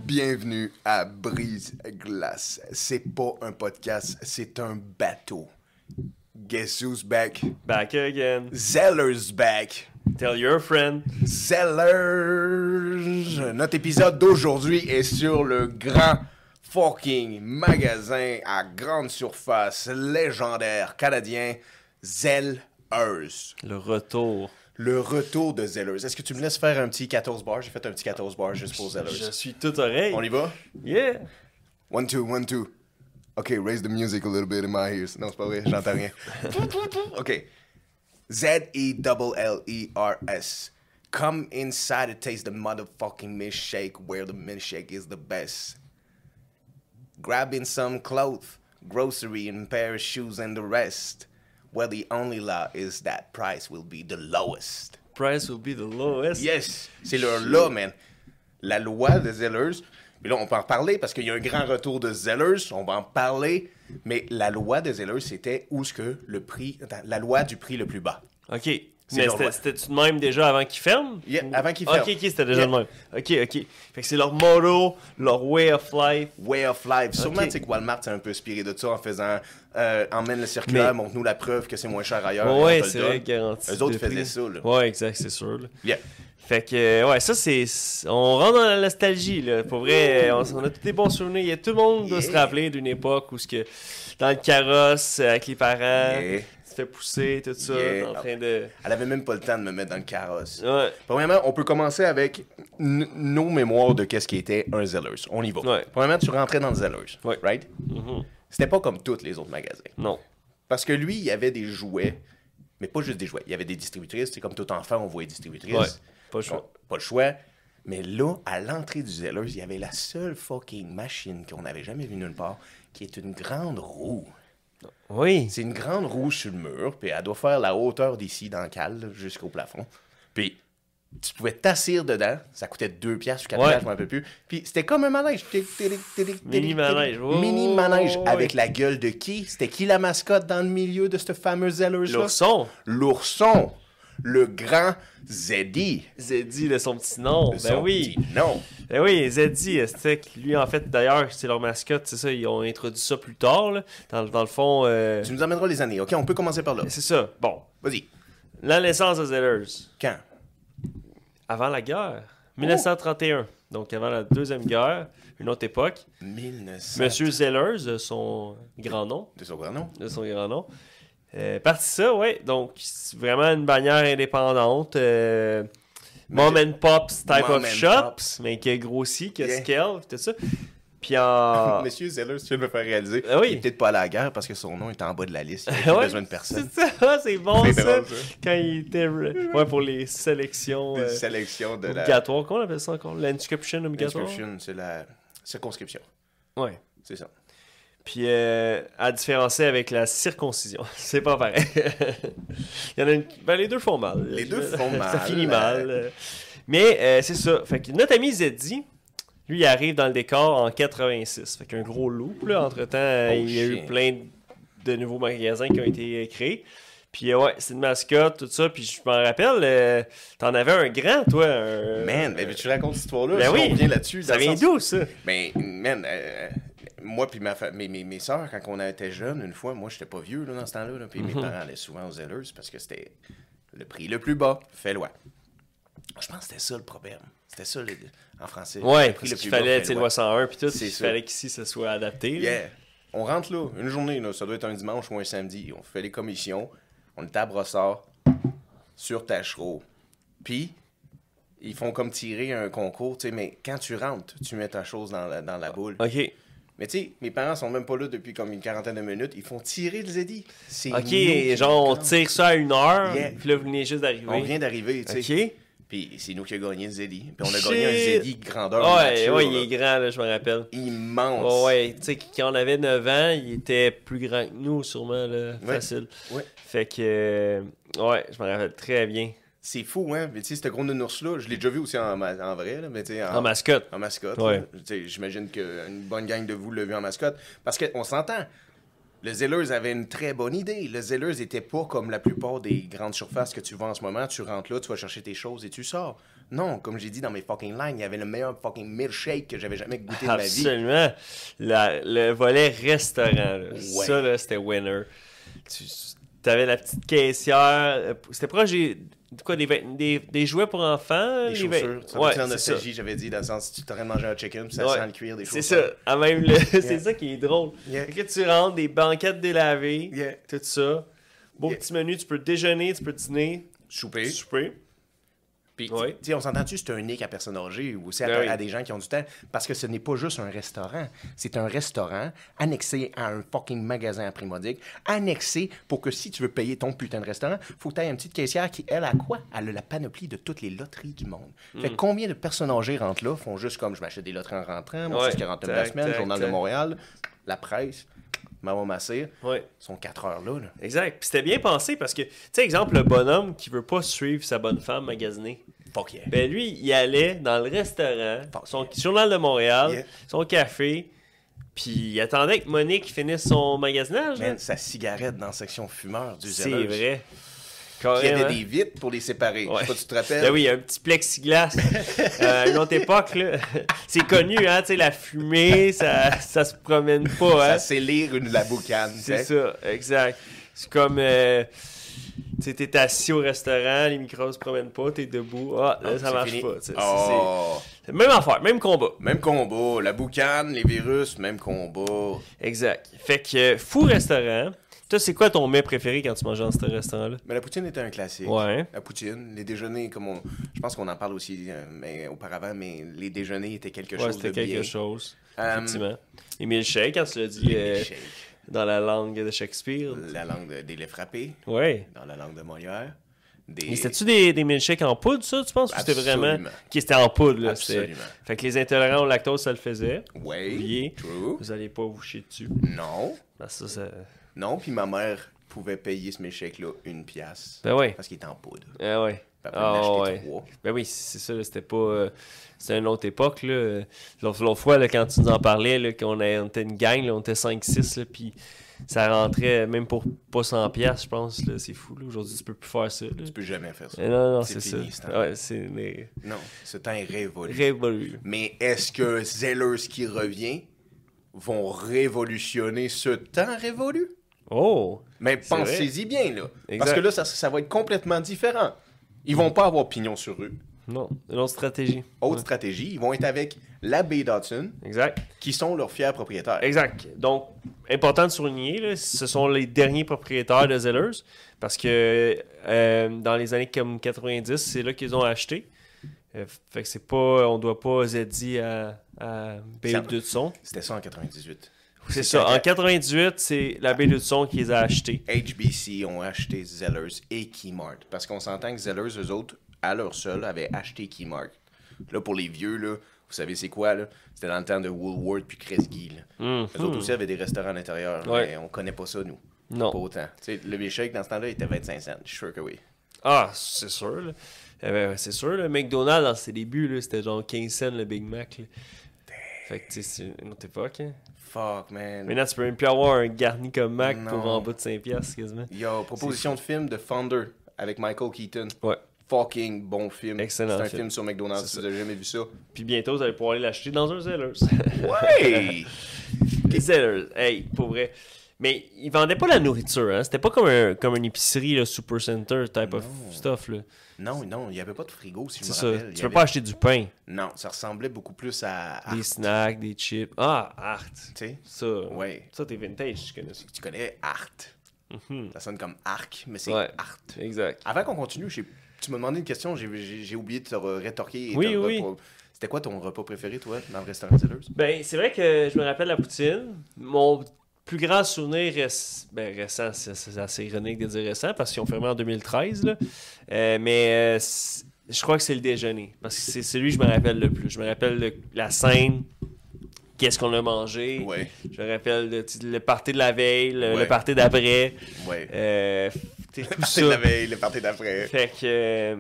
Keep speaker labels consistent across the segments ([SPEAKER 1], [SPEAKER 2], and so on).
[SPEAKER 1] Bienvenue à Brise Glace. C'est pas un podcast, c'est un bateau. Guess who's back?
[SPEAKER 2] Back again.
[SPEAKER 1] Zeller's back.
[SPEAKER 2] Tell your friend.
[SPEAKER 1] Zellers. Notre épisode d'aujourd'hui est sur le grand fucking magasin à grande surface légendaire canadien Zellers.
[SPEAKER 2] Le retour.
[SPEAKER 1] Le retour de Zellers. Est-ce que tu me laisses faire un petit 14 bars? J'ai fait un petit 14 bars juste pour Zellers.
[SPEAKER 2] Je suis tout oreille.
[SPEAKER 1] On y va?
[SPEAKER 2] Yeah.
[SPEAKER 1] 1, 2, 1, 2. OK, raise the music a little bit in my ears. Non, c'est pas vrai, j'entends rien. OK. Zellers. Come inside and taste the motherfucking milkshake where the milkshake is the best. Grabbing some clothes, grocery, and pair of shoes and the rest. Well, the only law is that price will be the lowest.
[SPEAKER 2] Price will be the lowest.
[SPEAKER 1] Yes! C'est leur là, man. La loi de Zellers. Puis là, on peut en parler parce qu'il y a un grand retour de Zellers. On va en parler. Mais la loi de Zellers, c'était où ce que le prix... Attends, la loi du prix le plus bas.
[SPEAKER 2] OK. Mais c'était-tu de même déjà avant qu'ils ferment?
[SPEAKER 1] Yeah, avant qu'ils ferment.
[SPEAKER 2] OK, c'était déjà de même. OK. Fait que c'est leur motto, leur way of life.
[SPEAKER 1] Way of life. Sûrement, tu sais que Walmart s'est un peu inspiré de ça en faisant emmène le circulaire, montre-nous la preuve que c'est moins cher ailleurs.
[SPEAKER 2] Ouais, c'est vrai, garanti.
[SPEAKER 1] Eux autres faisaient ça, là.
[SPEAKER 2] Ouais, exact, c'est sûr. Là.
[SPEAKER 1] Yeah.
[SPEAKER 2] Fait que, ouais, ça, c'est... On rentre dans la nostalgie, là. Pour vrai, on a tous des bons souvenirs. Tout le monde doit se rappeler d'une époque où, dans le carrosse, avec les parents, tu fais pousser, tout ça, en train de...
[SPEAKER 1] Elle avait même pas le temps de me mettre dans le carrosse.
[SPEAKER 2] Ouais.
[SPEAKER 1] Premièrement, on peut commencer avec nos mémoires de qu'est-ce qui était un Zellers. On y va.
[SPEAKER 2] Ouais.
[SPEAKER 1] Premièrement, tu rentrais dans le Zellers, right?
[SPEAKER 2] Mm-hmm.
[SPEAKER 1] C'était pas comme tous les autres magasins.
[SPEAKER 2] Non.
[SPEAKER 1] Parce que lui, il y avait des jouets, mais pas juste des jouets. Il y avait des distributrices. C'est comme tout enfant, on voit les distributrices.
[SPEAKER 2] Ouais. Pas le choix.
[SPEAKER 1] Bon, pas le choix. Mais là, à l'entrée du Zellers, il y avait la seule fucking machine qu'on n'avait jamais vue nulle part, qui est une grande roue.
[SPEAKER 2] Oui.
[SPEAKER 1] C'est une grande roue sur le mur, puis elle doit faire la hauteur d'ici, dans le cale, jusqu'au plafond. Puis tu pouvais t'asseoir dedans, ça coûtait 2$ ou 4$, je me rappelle plus. Puis c'était comme un manège.
[SPEAKER 2] Mini-manège.
[SPEAKER 1] Mini-manège. Avec la gueule de qui? C'était qui la mascotte dans le milieu de ce fameux Zellers-là?
[SPEAKER 2] L'ourson.
[SPEAKER 1] L'ourson. Le grand Zeddy.
[SPEAKER 2] Zeddy, son petit nom. Ben oui.
[SPEAKER 1] Non.
[SPEAKER 2] Ben oui, Zeddy, c'était lui, en fait, d'ailleurs, c'est leur mascotte, c'est ça, ils ont introduit ça plus tard, là. Dans le fond...
[SPEAKER 1] Tu nous amèneras les années, OK? On peut commencer par là.
[SPEAKER 2] C'est ça. Bon.
[SPEAKER 1] Vas-y.
[SPEAKER 2] La naissance de Zellers.
[SPEAKER 1] Quand?
[SPEAKER 2] Avant la guerre. 1931. Donc, avant la Deuxième Guerre, une autre époque.
[SPEAKER 1] 1900.
[SPEAKER 2] Monsieur Zellers, de son grand nom.
[SPEAKER 1] De son grand nom?
[SPEAKER 2] De son grand nom. Parti ça, ouais. Donc, c'est vraiment une bannière indépendante. Mom and Pops type of shops, mais qui a grossi, qui a scale, tout ça. Puis en...
[SPEAKER 1] Monsieur Zellers, tu viens de me faire réaliser.
[SPEAKER 2] Ah oui.
[SPEAKER 1] Il est peut-être pas à la guerre parce que son nom est en bas de la liste. Il n'a besoin de personne.
[SPEAKER 2] C'est ça, c'est bon
[SPEAKER 1] c'est
[SPEAKER 2] ça.
[SPEAKER 1] Drôle, ça.
[SPEAKER 2] Quand il était... Ouais, pour les sélections...
[SPEAKER 1] Des sélections de
[SPEAKER 2] obligatoires. Comment on appelle ça encore? L'inscription obligatoire?
[SPEAKER 1] L'inscription, c'est la circonscription.
[SPEAKER 2] Ouais.
[SPEAKER 1] C'est ça.
[SPEAKER 2] Puis à différencier avec la circoncision. C'est pas pareil. Il y en a une... Ben, les deux font mal.
[SPEAKER 1] Les deux font mal.
[SPEAKER 2] Ça finit mal. Mais c'est ça. Fait que notre ami Zeddy, lui, il arrive dans le décor en 86. Fait qu'un gros loop, là. Entre-temps, il y a eu plein de nouveaux magasins qui ont été créés. Puis ouais, c'est une mascotte, tout ça. Puis je m'en rappelle, t'en avais un grand, toi.
[SPEAKER 1] Man, mais tu racontes cette histoire-là.
[SPEAKER 2] Ben oui.
[SPEAKER 1] On vient là-dessus.
[SPEAKER 2] Ça vient d'où, ça?
[SPEAKER 1] Ben, man... moi puis mes soeurs, quand on était jeunes, une fois, moi, j'étais pas vieux là, dans ce temps-là, là, puis mes parents allaient souvent aux Zellers parce que c'était le prix le plus bas, fait loi. Je pense que c'était ça le problème. C'était ça, en français.
[SPEAKER 2] Ouais,
[SPEAKER 1] le prix
[SPEAKER 2] parce qu'il fallait, tu sais, loi 101 puis tout, il
[SPEAKER 1] ça.
[SPEAKER 2] fallait qu'ici, ça soit adapté.
[SPEAKER 1] Yeah. On rentre là, une journée, là, ça doit être un dimanche ou un samedi, on fait les commissions, on est à Brossard, sur Tachereau. Puis, ils font comme tirer un concours, tu sais, mais quand tu rentres, tu mets ta chose dans la boule.
[SPEAKER 2] OK.
[SPEAKER 1] Mais tu sais, mes parents sont même pas là depuis comme une quarantaine de minutes. Ils font tirer le Zeddy.
[SPEAKER 2] OK, genre on tire ça à 1h, puis là, vous venez juste d'arriver.
[SPEAKER 1] On vient d'arriver, tu sais.
[SPEAKER 2] OK.
[SPEAKER 1] Puis c'est nous qui avons gagné le Zeddy. Puis on a gagné un Zeddy grandeur
[SPEAKER 2] nature. Ouais,
[SPEAKER 1] là.
[SPEAKER 2] il est grand, là, je me rappelle.
[SPEAKER 1] Immense.
[SPEAKER 2] Ouais, tu sais, quand on avait 9 ans, il était plus grand que nous, sûrement, là, facile.
[SPEAKER 1] Ouais.
[SPEAKER 2] Fait que, ouais, je me rappelle très bien.
[SPEAKER 1] C'est fou, hein? Mais tu sais, ce gros nounours-là, je l'ai déjà vu aussi en vrai, là, mais tu sais...
[SPEAKER 2] En mascotte.
[SPEAKER 1] En mascotte.
[SPEAKER 2] Ouais.
[SPEAKER 1] J'imagine qu'une bonne gang de vous l'a vu en mascotte. Parce qu'on s'entend, Le Zellers avait une très bonne idée. Le Zellers était pas comme la plupart des grandes surfaces que tu vois en ce moment. Tu rentres là, tu vas chercher tes choses et tu sors. Non, comme j'ai dit dans mes fucking lines, il y avait le meilleur fucking milkshake que j'avais jamais goûté de ma vie.
[SPEAKER 2] Absolument. Le volet restaurant, là. Ça, là, c'était winner. Tu avais la petite caissière. C'était proche des jouets pour enfants.
[SPEAKER 1] Des chaussures. Ça
[SPEAKER 2] ouais,
[SPEAKER 1] la nostalgie, j'avais dit, dans le sens, si tu t'aurais mangé un chicken, puis ça sent le cuir des chaussures.
[SPEAKER 2] C'est ça. Ah, même c'est ça qui est drôle.
[SPEAKER 1] Yeah.
[SPEAKER 2] Fait que tu rentres, des banquettes délavées,
[SPEAKER 1] Yeah.
[SPEAKER 2] tout ça. Beau petit menu, tu peux déjeuner, tu peux dîner,
[SPEAKER 1] Souper.
[SPEAKER 2] souper.
[SPEAKER 1] Puis,
[SPEAKER 2] Ouais.
[SPEAKER 1] tu sais, on s'entend-tu, c'est unique à personnes âgées ou aussi
[SPEAKER 2] Ben
[SPEAKER 1] à
[SPEAKER 2] oui.
[SPEAKER 1] des gens qui ont du temps, parce que ce n'est pas juste un restaurant. C'est un restaurant annexé à un fucking magasin à prix modique, annexé pour que si tu veux payer ton putain de restaurant, faut que tu aies une petite caissière qui, elle, a quoi? Elle a la panoplie de toutes les loteries du monde. Fait que combien de personnes âgées rentrent là, font juste comme je m'achète des loteries en rentrant, moi,
[SPEAKER 2] Ouais,
[SPEAKER 1] c'est 49 de la semaine,
[SPEAKER 2] tac,
[SPEAKER 1] Journal de
[SPEAKER 2] tac.
[SPEAKER 1] Montréal, la presse, Maman Massir,
[SPEAKER 2] Ouais.
[SPEAKER 1] sont 4 heures là.
[SPEAKER 2] Exact. Puis c'était bien pensé parce que, tu sais, exemple, le bonhomme qui veut pas suivre sa bonne femme magasiner.
[SPEAKER 1] Fuck yeah.
[SPEAKER 2] Ben lui, il allait dans le restaurant, son journal de Montréal,
[SPEAKER 1] Yeah.
[SPEAKER 2] son café, puis il attendait que Monique finisse son magasinage. là.
[SPEAKER 1] Man, sa cigarette dans la section fumeur du
[SPEAKER 2] C'est
[SPEAKER 1] Zellers.
[SPEAKER 2] vrai.
[SPEAKER 1] Qui avait
[SPEAKER 2] Carrément.
[SPEAKER 1] des vitres pour les séparer.
[SPEAKER 2] Ouais.
[SPEAKER 1] Je sais pas si tu te rappelles.
[SPEAKER 2] Ben oui, il y a un petit plexiglas. À une autre époque, là. C'est connu, hein, tu sais, la fumée, ça se promène pas, hein.
[SPEAKER 1] Ça c'est lire la boucane.
[SPEAKER 2] C'est ça, exact. C'est comme, tu sais, t'es assis au restaurant, les micros se promènent pas, t'es debout, là, ça marche
[SPEAKER 1] fini.
[SPEAKER 2] pas. Tu sais,
[SPEAKER 1] Oh.
[SPEAKER 2] c'est même affaire, même combat.
[SPEAKER 1] Même combat. La boucane, les virus, même combat.
[SPEAKER 2] Exact. Fait que, fou restaurant. Toi, c'est quoi ton mets préféré quand tu manges dans ce restaurant-là?
[SPEAKER 1] Mais la poutine était un classique.
[SPEAKER 2] Ouais.
[SPEAKER 1] La poutine, les déjeuners, je pense qu'on en parle aussi mais auparavant, mais les déjeuners étaient quelque
[SPEAKER 2] Ouais,
[SPEAKER 1] chose de
[SPEAKER 2] c'était
[SPEAKER 1] bien.
[SPEAKER 2] quelque chose. Effectivement. Et milkshake, quand tu l'as dit
[SPEAKER 1] Les milkshakes.
[SPEAKER 2] dans la langue de Shakespeare.
[SPEAKER 1] La langue des laits frappés,
[SPEAKER 2] Ouais.
[SPEAKER 1] dans la langue de Molière.
[SPEAKER 2] Et c'était-tu des milkshakes en poudre, ça, tu penses? Ou c'était vraiment...
[SPEAKER 1] Absolument.
[SPEAKER 2] Qui c'était en poudre, là.
[SPEAKER 1] Absolument.
[SPEAKER 2] Fait que les intolérants au lactose, ça le faisait.
[SPEAKER 1] Ouais.
[SPEAKER 2] Oubliez.
[SPEAKER 1] True.
[SPEAKER 2] Vous allez pas vous chier dessus.
[SPEAKER 1] Non.
[SPEAKER 2] Parce que ça...
[SPEAKER 1] Non, puis ma mère pouvait payer ce milkshake-là 1$.
[SPEAKER 2] Ben ouais.
[SPEAKER 1] Parce qu'il était en poudre.
[SPEAKER 2] Ah ouais.
[SPEAKER 1] Puis après, en acheter
[SPEAKER 2] ouais.
[SPEAKER 1] 3.
[SPEAKER 2] Ben oui, c'est ça, là, c'était pas... c'était une autre époque, là. L'autre fois, là, quand tu nous en parlais, là, qu'on on était une gang, là, on était 5-6, là, puis ça rentrait même pour pas 100$, je pense, là. C'est fou, là. Aujourd'hui, tu peux plus faire ça, là.
[SPEAKER 1] Tu peux jamais faire ça.
[SPEAKER 2] Non,
[SPEAKER 1] C'est
[SPEAKER 2] c'est
[SPEAKER 1] fini,
[SPEAKER 2] ça.
[SPEAKER 1] ce temps.
[SPEAKER 2] Ouais, c'est les...
[SPEAKER 1] Non, ce temps est révolu.
[SPEAKER 2] révolu.
[SPEAKER 1] Mais est-ce que Zellers qui revient vont révolutionner ce temps révolu?
[SPEAKER 2] Oh!
[SPEAKER 1] Mais
[SPEAKER 2] C'est
[SPEAKER 1] pensez-y bien, là.
[SPEAKER 2] Exact.
[SPEAKER 1] Parce que là, ça va être complètement différent. Ils vont pas avoir pignon sur rue.
[SPEAKER 2] Non, une autre stratégie.
[SPEAKER 1] Autre
[SPEAKER 2] Ouais.
[SPEAKER 1] stratégie, ils vont être avec la baie Dodson,
[SPEAKER 2] Exact.
[SPEAKER 1] qui sont leurs fiers propriétaires.
[SPEAKER 2] Exact. Donc, important de souligner, là, ce sont les derniers propriétaires de Zellers, parce que dans les années comme 90, c'est là qu'ils ont acheté. Fait que c'est pas, on doit pas ZD à Baie de Son.
[SPEAKER 1] C'était ça en 98.
[SPEAKER 2] C'est ça. En 98, c'est la Baie de Son qui les a achetés.
[SPEAKER 1] HBC ont acheté Zellers et Keymart. Parce qu'on s'entend que Zellers, eux autres, à leur seul, avaient acheté Keymart. Là, pour les vieux, là, vous savez c'est quoi, là? C'était dans le temps de Woolworth puis Kresge, là. Eux autres aussi avaient des restaurants à l'intérieur,
[SPEAKER 2] Ouais.
[SPEAKER 1] mais on connaît pas ça, nous.
[SPEAKER 2] Non.
[SPEAKER 1] Pas autant. Tu sais, le milkshake, dans ce temps-là, il était 25 cents. Je suis sûr que oui.
[SPEAKER 2] Ah, c'est sûr. Là. C'est sûr. Le McDonald's, dans ses débuts, là, c'était genre 15 cents le Big Mac. Là. Fait que, tu sais, c'est une autre époque. Hein.
[SPEAKER 1] Fuck, man.
[SPEAKER 2] Maintenant, tu peux même plus avoir un garni comme Mac
[SPEAKER 1] Non.
[SPEAKER 2] pour en bas de 5$ quasiment.
[SPEAKER 1] Yo, proposition de film de Founder avec Michael Keaton.
[SPEAKER 2] Ouais.
[SPEAKER 1] Fucking bon film.
[SPEAKER 2] Excellent
[SPEAKER 1] C'est un
[SPEAKER 2] film.
[SPEAKER 1] film sur McDonald's, si vous avez jamais vu ça.
[SPEAKER 2] Puis bientôt, vous allez pouvoir aller l'acheter dans un Zellers.
[SPEAKER 1] Ouais!
[SPEAKER 2] Les Zellers, hey, pour vrai. Mais ils vendaient pas la nourriture, hein. C'était pas comme une épicerie, là, Super Center type of stuff, là.
[SPEAKER 1] Non, il n'y avait pas de frigo, si je
[SPEAKER 2] C'est
[SPEAKER 1] me
[SPEAKER 2] ça.
[SPEAKER 1] rappelle. Il
[SPEAKER 2] Tu
[SPEAKER 1] y
[SPEAKER 2] peux
[SPEAKER 1] avait-
[SPEAKER 2] pas acheter du pain,
[SPEAKER 1] Non, ça ressemblait beaucoup plus à...
[SPEAKER 2] des snacks, des chips. Ah, Art.
[SPEAKER 1] Tu sais?
[SPEAKER 2] Ça,
[SPEAKER 1] Ouais.
[SPEAKER 2] ça t'es vintage, tu connais ça.
[SPEAKER 1] Tu connais Art. Ça sonne comme Arc, mais c'est
[SPEAKER 2] Ouais.
[SPEAKER 1] Art.
[SPEAKER 2] Exact.
[SPEAKER 1] Avant qu'on continue, tu m'as demandé une question, j'ai oublié de te rétorquer. et
[SPEAKER 2] Oui,
[SPEAKER 1] te
[SPEAKER 2] oui.
[SPEAKER 1] C'était quoi ton repas préféré, toi, dans le restaurant Zellers?
[SPEAKER 2] Ben, c'est vrai que je me rappelle la poutine. Mon plus grand souvenir récent, c'est assez ironique de dire récent parce qu'ils ont fermé en 2013. Là. Je crois que c'est le déjeuner parce que c'est celui que je me rappelle le plus. Je me rappelle la scène, qu'est-ce qu'on a mangé.
[SPEAKER 1] Ouais,
[SPEAKER 2] Je me rappelle le party de la veille, le
[SPEAKER 1] Ouais.
[SPEAKER 2] party d'après.
[SPEAKER 1] ouais.
[SPEAKER 2] Tout
[SPEAKER 1] Le party de
[SPEAKER 2] ça.
[SPEAKER 1] la veille, le party d'après.
[SPEAKER 2] Fait que.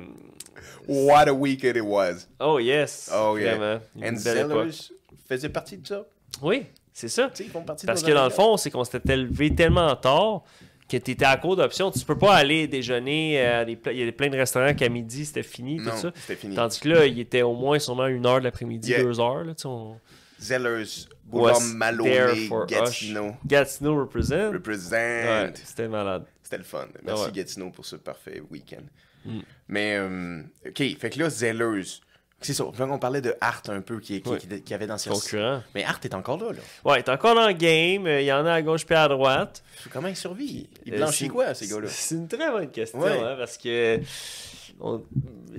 [SPEAKER 1] What a week it was.
[SPEAKER 2] Oh yes.
[SPEAKER 1] Oh yeah.
[SPEAKER 2] Vraiment.
[SPEAKER 1] And
[SPEAKER 2] Une belle époque.
[SPEAKER 1] Zellers faisait partie de ça.
[SPEAKER 2] Oui. C'est ça.
[SPEAKER 1] Ils font partie
[SPEAKER 2] Parce
[SPEAKER 1] de
[SPEAKER 2] que
[SPEAKER 1] nos
[SPEAKER 2] dans le
[SPEAKER 1] agendas.
[SPEAKER 2] fond, c'est qu'on s'était levé tellement tard que tu étais à court d'options. Tu peux pas aller déjeuner il y a plein de restaurants qu'à midi, c'était fini, tout
[SPEAKER 1] Non,
[SPEAKER 2] ça.
[SPEAKER 1] c'était fini.
[SPEAKER 2] Tandis que là, il était au moins sûrement 1 heure de l'après-midi,
[SPEAKER 1] Yeah.
[SPEAKER 2] 2 heures. Là, tu sais, on...
[SPEAKER 1] Zellers, Boulevard
[SPEAKER 2] was
[SPEAKER 1] Maloney,
[SPEAKER 2] there for
[SPEAKER 1] Gatineau.
[SPEAKER 2] us. Gatineau represent.
[SPEAKER 1] Represent.
[SPEAKER 2] Ouais, c'était malade.
[SPEAKER 1] C'était le fun. Merci
[SPEAKER 2] Ouais.
[SPEAKER 1] Gatineau pour ce parfait week-end. Mais, OK, fait que là, Zellers. C'est ça. On parlait de Art un peu qui avait dans ses...
[SPEAKER 2] Concurrent.
[SPEAKER 1] Mais Art est encore là.
[SPEAKER 2] Ouais, il est encore dans le game. Il y en a à gauche puis à droite.
[SPEAKER 1] Comment il survit? Il blanchit quoi, ces gars-là?
[SPEAKER 2] C'est une très bonne question,
[SPEAKER 1] Ouais.
[SPEAKER 2] hein, parce que...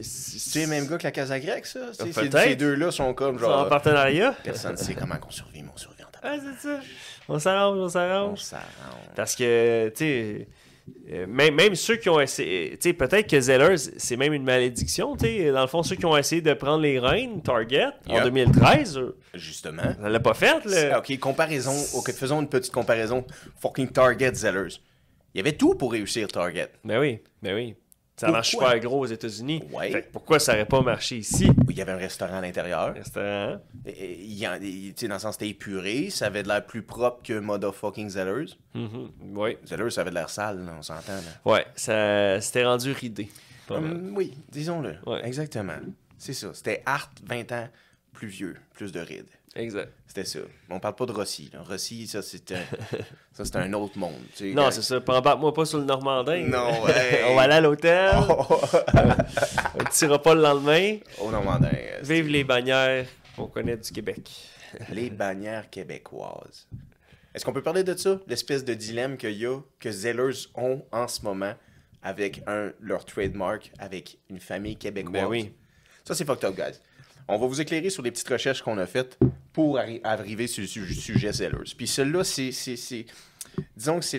[SPEAKER 1] C'est les mêmes gars que la Casa Grecque, ça?
[SPEAKER 2] Peut-être.
[SPEAKER 1] Ces deux-là sont comme
[SPEAKER 2] Ils sont en
[SPEAKER 1] genre...
[SPEAKER 2] partenariat.
[SPEAKER 1] Personne ne sait comment on survit, mais on survit en tabac.
[SPEAKER 2] Ouais, c'est ça. On s'arrange, on
[SPEAKER 1] On
[SPEAKER 2] s'arrange.
[SPEAKER 1] s'arrange.
[SPEAKER 2] Parce que, tu sais, même ceux qui ont essayé, tu sais, peut-être que Zellers, c'est même une malédiction, tu sais. Dans le fond, ceux qui ont essayé de prendre les rênes, Target, en
[SPEAKER 1] Yep.
[SPEAKER 2] 2013,
[SPEAKER 1] Justement.
[SPEAKER 2] ça l'a pas fait, là.
[SPEAKER 1] OK, comparaison. OK, faisons une petite comparaison. Fucking Target Zellers. Il y avait tout pour réussir Target.
[SPEAKER 2] Ben oui, ben oui. Ça marche
[SPEAKER 1] Pourquoi?
[SPEAKER 2] super gros aux États-Unis.
[SPEAKER 1] Ouais.
[SPEAKER 2] Fait que pourquoi ça aurait pas marché ici?
[SPEAKER 1] Il y avait un restaurant à l'intérieur.
[SPEAKER 2] Restaurant.
[SPEAKER 1] Tu sais, dans le sens, c'était épuré. Ça avait de l'air plus propre que motherfucking Zellers.
[SPEAKER 2] Oui.
[SPEAKER 1] Zellers, ça avait de l'air sale, là, on s'entend. Là.
[SPEAKER 2] Ouais, ça s'était rendu ridé. Pas mal.
[SPEAKER 1] Oui, disons-le.
[SPEAKER 2] Ouais.
[SPEAKER 1] Exactement. C'est ça. C'était Art 20 ans plus vieux, plus de rides.
[SPEAKER 2] Exact.
[SPEAKER 1] C'était ça. On parle pas de Rossi. Là. Rossi, ça, c'était un autre monde. Tu sais,
[SPEAKER 2] Non,
[SPEAKER 1] quand-
[SPEAKER 2] c'est ça. Embarque-moi pas sur le Normandin.
[SPEAKER 1] Non, hey.
[SPEAKER 2] On va aller à l'hôtel. Un petit repas le lendemain.
[SPEAKER 1] Oh non, Mandin.
[SPEAKER 2] Vive les bannières qu'on connaît du Québec.
[SPEAKER 1] Les bannières québécoises. Est-ce qu'on peut parler de ça? L'espèce de dilemme qu'il y a, que Zellers ont en ce moment avec leur trademark, avec une famille québécoise.
[SPEAKER 2] Ben oui.
[SPEAKER 1] Ça, c'est fucked up, guys. On va vous éclairer sur les petites recherches qu'on a faites pour arriver sur le sujet Zellers. Puis celui-là, disons que c'est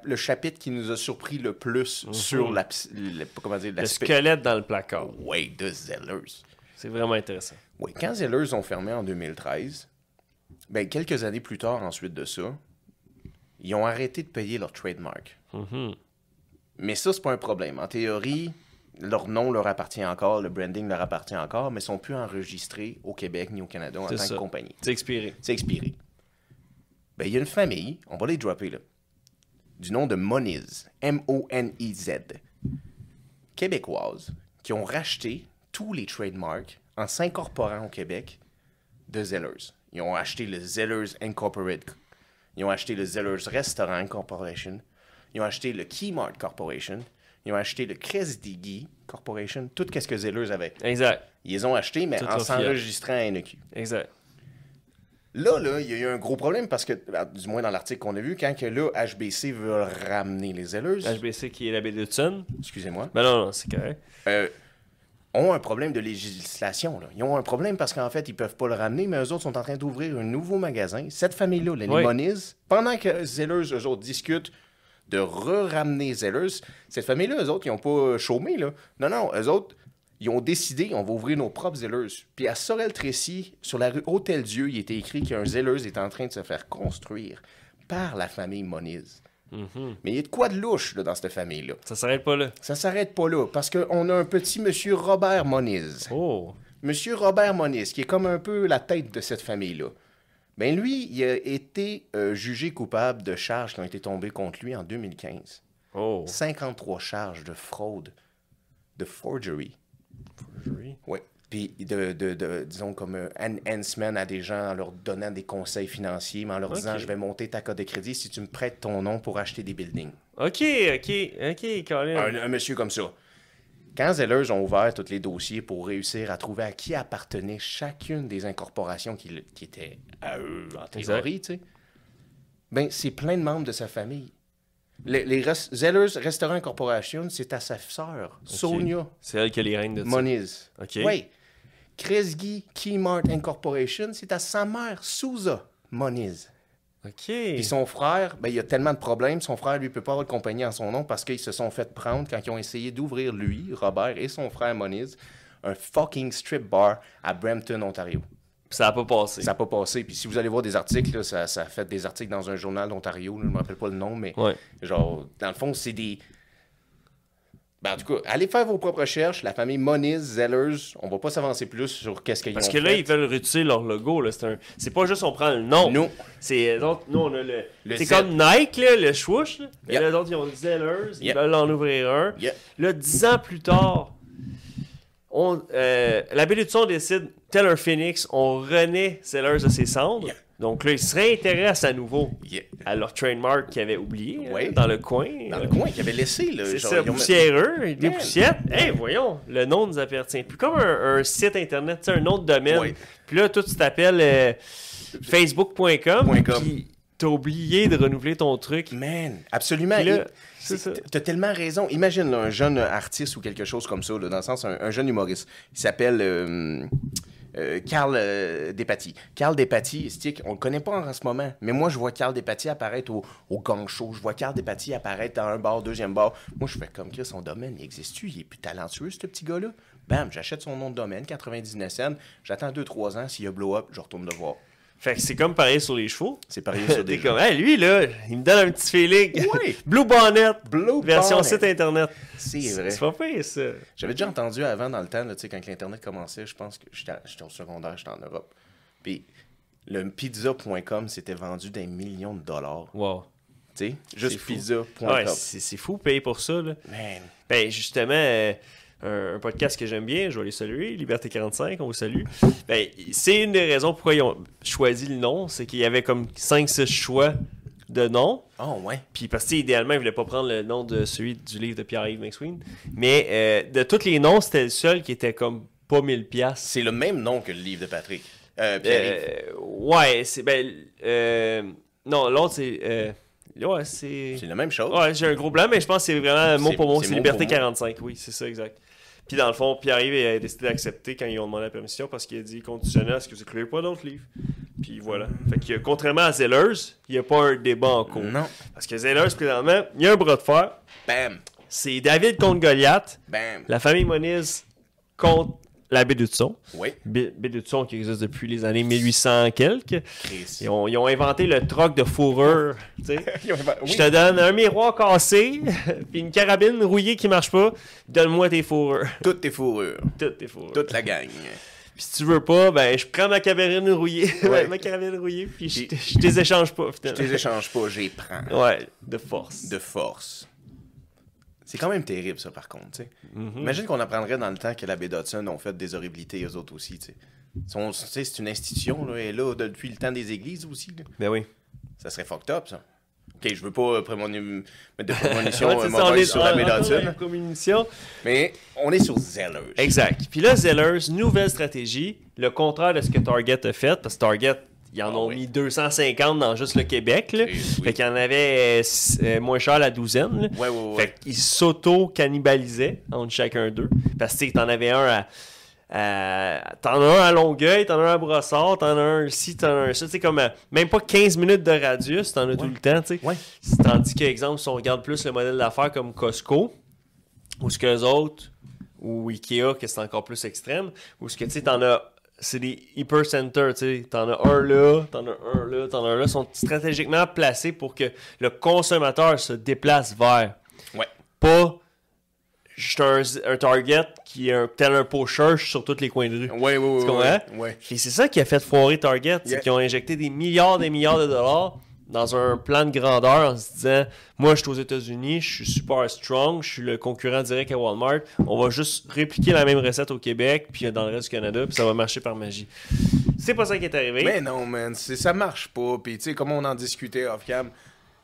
[SPEAKER 1] le chapitre qui nous a surpris le plus sur comment dire,
[SPEAKER 2] Le
[SPEAKER 1] l'aspect...
[SPEAKER 2] squelette dans le placard.
[SPEAKER 1] Ouais, de Zellers.
[SPEAKER 2] C'est vraiment intéressant.
[SPEAKER 1] Oui, quand Zellers ont fermé en 2013, ben, quelques années plus tard, ensuite de ça, ils ont arrêté de payer leur trademark. Mais ça, c'est pas un problème. En théorie, leur nom leur appartient encore, le branding leur appartient encore, mais ils sont plus enregistrés au Québec ni au Canada en tant
[SPEAKER 2] ça.
[SPEAKER 1] que compagnie.
[SPEAKER 2] C'est expiré.
[SPEAKER 1] C'est expiré. Ben, il y a une famille, on va les dropper là, du nom de Moniz, M-O-N-I-Z, québécoise, qui ont racheté tous les trademarks en s'incorporant au Québec de Zellers. Ils ont acheté le Zellers Incorporated. Ils ont acheté le Zellers Restaurant Corporation. Ils ont acheté le Keymart Corporation. Ils ont acheté le Kresdigi Corporation. Tout ce que Zellers avait.
[SPEAKER 2] Exact.
[SPEAKER 1] Ils les ont achetés, mais
[SPEAKER 2] Tout
[SPEAKER 1] en
[SPEAKER 2] leur fiat.
[SPEAKER 1] s'enregistrant à NEQ.
[SPEAKER 2] Exact.
[SPEAKER 1] Là, il y a eu un gros problème parce que, du moins dans l'article qu'on a vu, quand que là, HBC veut ramener les Zellers,
[SPEAKER 2] HBC qui est la baie d'Hudson.
[SPEAKER 1] excusez-moi,
[SPEAKER 2] Ben non, c'est correct.
[SPEAKER 1] ont un problème de législation. Là. Ils ont un problème parce qu'en fait, ils peuvent pas le ramener, mais eux autres sont en train d'ouvrir un nouveau magasin. Cette famille-là, les
[SPEAKER 2] Oui.
[SPEAKER 1] Moniz, pendant que Zellers, eux autres, discutent de ramener Zellers, cette famille-là, eux autres, ils n'ont pas chômé. Là. Non, eux autres, ils ont décidé, on va ouvrir nos propres Zellers. Puis à Sorel-Tracy, sur la rue Hôtel-Dieu, il était écrit qu'un Zellers est en train de se faire construire par la famille Moniz. Mais il y a de quoi de louche là, dans cette famille-là.
[SPEAKER 2] Ça s'arrête pas là.
[SPEAKER 1] Ça s'arrête pas là, parce qu'on a un petit monsieur Robert Moniz.
[SPEAKER 2] Oh.
[SPEAKER 1] Monsieur Robert Moniz, qui est comme un peu la tête de cette famille-là. Ben lui, il a été jugé coupable de charges qui ont été tombées contre lui en 2015.
[SPEAKER 2] Oh.
[SPEAKER 1] 53 charges de fraude, de forgery.
[SPEAKER 2] Forgery.
[SPEAKER 1] Oui. Puis disons, comme enhancement à des gens en leur donnant des conseils financiers, mais en leur disant,
[SPEAKER 2] Ok.
[SPEAKER 1] je vais monter ta cote de crédit si tu me prêtes ton nom pour acheter des buildings.
[SPEAKER 2] OK, Colin.
[SPEAKER 1] Un monsieur comme ça. Quand Zellers ont ouvert tous les dossiers pour réussir à trouver à qui appartenait chacune des incorporations qui étaient à eux, en théorie, tu sais, ben, c'est plein de membres de sa famille. Zellers Restaurant Corporation, c'est à sa sœur, Sonia
[SPEAKER 2] C'est elle qui a les règnes de ça.
[SPEAKER 1] Moniz.
[SPEAKER 2] OK.
[SPEAKER 1] Oui. Kresge Keymart Incorporation, c'est à sa mère, Souza Moniz.
[SPEAKER 2] OK.
[SPEAKER 1] Puis son frère, ben, il y a tellement de problèmes, son frère, lui, peut pas avoir de compagnie en son nom parce qu'ils se sont fait prendre quand ils ont essayé d'ouvrir, lui, Robert, et son frère Moniz, un fucking strip bar à Brampton, Ontario.
[SPEAKER 2] Ça a pas passé.
[SPEAKER 1] Ça n'a pas passé. Puis si vous allez voir des articles, là, ça a fait des articles dans un journal d'Ontario, là, je ne me rappelle pas le nom, mais
[SPEAKER 2] Ouais.
[SPEAKER 1] genre, dans le fond, c'est des... Ben, en tout cas, allez faire vos propres recherches. La famille Moniz, Zellers, on va pas s'avancer plus sur qu'est-ce qu'ils ont fait.
[SPEAKER 2] Parce que là, ils veulent réutiliser leur logo. Là. C'est pas juste on prend le nom.
[SPEAKER 1] Nous.
[SPEAKER 2] Donc, nous, on a le c'est
[SPEAKER 1] Z.
[SPEAKER 2] comme Nike, là, le swoosh. Là. Et
[SPEAKER 1] Yep.
[SPEAKER 2] là, d'autres, ils ont Zellers. Ils
[SPEAKER 1] Yep.
[SPEAKER 2] veulent en ouvrir un.
[SPEAKER 1] Yep.
[SPEAKER 2] Là, 10 ans plus tard, la baie du son décide, tel un phoenix, on renaît Zellers de ses cendres.
[SPEAKER 1] Yep.
[SPEAKER 2] Donc là, ils se réintéressent à nouveau
[SPEAKER 1] Yeah.
[SPEAKER 2] à leur trademark qu'ils avaient oublié
[SPEAKER 1] Ouais.
[SPEAKER 2] dans le coin.
[SPEAKER 1] Dans le coin qu'ils avaient laissé. Là,
[SPEAKER 2] C'est
[SPEAKER 1] genre,
[SPEAKER 2] ça,
[SPEAKER 1] ils ont-
[SPEAKER 2] poussiéreux, des
[SPEAKER 1] Man.
[SPEAKER 2] poussiettes. Hey, voyons, le nom nous appartient. Plus comme un site internet, tu sais, un nom de domaine.
[SPEAKER 1] Ouais.
[SPEAKER 2] Puis là, toi, tu t'appelles facebook.com. Puis t'as oublié de renouveler ton truc.
[SPEAKER 1] Man, absolument.
[SPEAKER 2] Puis là, c'est ça.
[SPEAKER 1] T'as tellement raison. Imagine là, un jeune artiste ou quelque chose comme ça, là, dans le sens, un jeune humoriste. Il s'appelle Carl Despatie. Carl Despatie, stick, on le connaît pas en ce moment, mais moi, je vois Carl Despatie apparaître au gang show. Je vois Carl Despatie apparaître dans un bar, deuxième bar. Moi, je fais comme Chris, son domaine, il existe-tu? Il est plus talentueux, ce petit gars-là? Bam, j'achète son nom de domaine, 99 cents. J'attends 2-3 ans. S'il y a blow-up, je retourne le voir.
[SPEAKER 2] Fait que c'est comme pareil sur les chevaux.
[SPEAKER 1] C'est pareil sur des
[SPEAKER 2] T'es comme, hey, lui, là, il me donne un petit feeling.
[SPEAKER 1] Ouais.
[SPEAKER 2] Blue Bonnet.
[SPEAKER 1] Blue
[SPEAKER 2] Version
[SPEAKER 1] Bonnet.
[SPEAKER 2] site internet.
[SPEAKER 1] C'est vrai.
[SPEAKER 2] C'est pas pire, ça.
[SPEAKER 1] J'avais déjà entendu avant, dans le temps, là, tu sais, quand l'Internet commençait, je pense que j'étais au secondaire, j'étais en Europe. Puis le pizza.com s'était vendu des millions de dollars.
[SPEAKER 2] Wow.
[SPEAKER 1] Tu sais, juste
[SPEAKER 2] C'est fou.
[SPEAKER 1] pizza.com.
[SPEAKER 2] Ouais, c'est fou payer pour ça, là.
[SPEAKER 1] Man.
[SPEAKER 2] Ben, justement, un podcast que j'aime bien, je vais les saluer, Liberté 45, on vous salue. Ben, c'est une des raisons pourquoi ils ont choisi le nom, c'est qu'il y avait comme 5-6 choix de noms.
[SPEAKER 1] Oh, ouais.
[SPEAKER 2] Puis parce que idéalement, ils voulaient pas prendre le nom de celui du livre de Pierre-Yves McSween. Mais de tous les noms, c'était le seul qui était comme pas 1000$.
[SPEAKER 1] C'est le même nom que le livre de Patrick. Pierre-Yves.
[SPEAKER 2] Ouais, c'est non, l'autre c'est ouais, c'est
[SPEAKER 1] C'est la même chose.
[SPEAKER 2] ouais, j'ai un gros blanc, mais je pense que c'est vraiment mot
[SPEAKER 1] C'est-
[SPEAKER 2] pour mot,
[SPEAKER 1] c'est
[SPEAKER 2] c'est
[SPEAKER 1] mot
[SPEAKER 2] Liberté
[SPEAKER 1] pour mot.
[SPEAKER 2] 45. Oui, c'est ça, exact. Puis dans le fond, Pierre-Yves a décidé d'accepter quand ils ont demandé la permission parce qu'il a dit conditionnel à ce que vous écrivez pas d'autres livres. Puis voilà. Fait que contrairement à Zellers, il n'y a pas un débat en cours.
[SPEAKER 1] Non.
[SPEAKER 2] Parce que Zellers, présentement, il y a un bras de fer.
[SPEAKER 1] Bam.
[SPEAKER 2] C'est David contre Goliath.
[SPEAKER 1] Bam.
[SPEAKER 2] La famille Moniz contre la baie d'Hudson.
[SPEAKER 1] Oui.
[SPEAKER 2] Baie d'Hudson qui existe depuis les années 1800 quelques.
[SPEAKER 1] Chris.
[SPEAKER 2] Ils ont inventé le troc de fourrure. Tu sais.
[SPEAKER 1] Oui.
[SPEAKER 2] Je te donne un miroir cassé, puis une carabine rouillée qui marche pas. Donne-moi tes fourrures.
[SPEAKER 1] Toutes tes fourrures.
[SPEAKER 2] Toutes tes fourrures.
[SPEAKER 1] Toute la gang.
[SPEAKER 2] Puis si tu veux pas, ben je prends ma carabine rouillée.
[SPEAKER 1] Ouais.
[SPEAKER 2] ma carabine rouillée, puis je les échange pas.
[SPEAKER 1] Je
[SPEAKER 2] Finalement.
[SPEAKER 1] les échange pas, j'y prends.
[SPEAKER 2] Ouais, de force.
[SPEAKER 1] De force. C'est quand même terrible, ça, par contre. Tu sais.
[SPEAKER 2] Mm-hmm.
[SPEAKER 1] Imagine qu'on apprendrait dans le temps que la baie d'Hudson ont fait des horribilités, eux autres aussi. Tu sais. C'est une institution, là, et là, depuis le temps des églises aussi. Là.
[SPEAKER 2] Ben oui.
[SPEAKER 1] Ça serait fucked up, ça. Ok, je veux pas mettre de prémonition
[SPEAKER 2] Ouais, c'est ça, on est
[SPEAKER 1] mauvaise sur la baie
[SPEAKER 2] dans
[SPEAKER 1] d'Hudson,
[SPEAKER 2] la prémonition.
[SPEAKER 1] mais on est sur Zellers.
[SPEAKER 2] Exact. Puis là, Zellers, nouvelle stratégie, le contraire de ce que Target a fait, parce que Target, ils en
[SPEAKER 1] Ah
[SPEAKER 2] ont
[SPEAKER 1] oui.
[SPEAKER 2] mis 250 dans juste le Québec. Là.
[SPEAKER 1] Oui.
[SPEAKER 2] Fait qu'il y en avait moins cher la douzaine. Là.
[SPEAKER 1] Ouais.
[SPEAKER 2] Fait qu'ils s'auto-cannibalisaient entre chacun d'eux. Parce que t'en avais un t'en as un à Longueuil, t'en as un à Brossard, t'en as un ici, t'en as un ça. Tu sais, comme même pas 15 minutes de radius, t'en as tout le temps. Tu sais.
[SPEAKER 1] Ouais.
[SPEAKER 2] Tandis que, exemple, si on regarde plus le modèle d'affaires comme Costco, ou ce qu'eux autres, ou Ikea, que c'est encore plus extrême, ou ce que tu sais, t'en as. C'est des hypercenters, tu sais. T'en as un là, t'en as un là, t'en as un là. Ils sont stratégiquement placés pour que le consommateur se déplace vers.
[SPEAKER 1] Ouais.
[SPEAKER 2] Pas juste un Target qui est tel un pocheur sur tous les coins de rue.
[SPEAKER 1] Ouais.
[SPEAKER 2] Tu comprends?
[SPEAKER 1] Ouais.
[SPEAKER 2] Et c'est ça qui a fait foirer Target. C'est
[SPEAKER 1] Yeah.
[SPEAKER 2] qu'ils ont injecté des milliards de dollars dans un plan de grandeur en se disant moi je suis aux États-Unis, je suis super strong, je suis le concurrent direct à Walmart, on va juste répliquer la même recette au Québec puis dans le reste du Canada puis ça va marcher par magie. C'est pas ça qui est arrivé.
[SPEAKER 1] Mais non, man, ça marche pas. Puis, tu sais, comme on en discutait off-cam,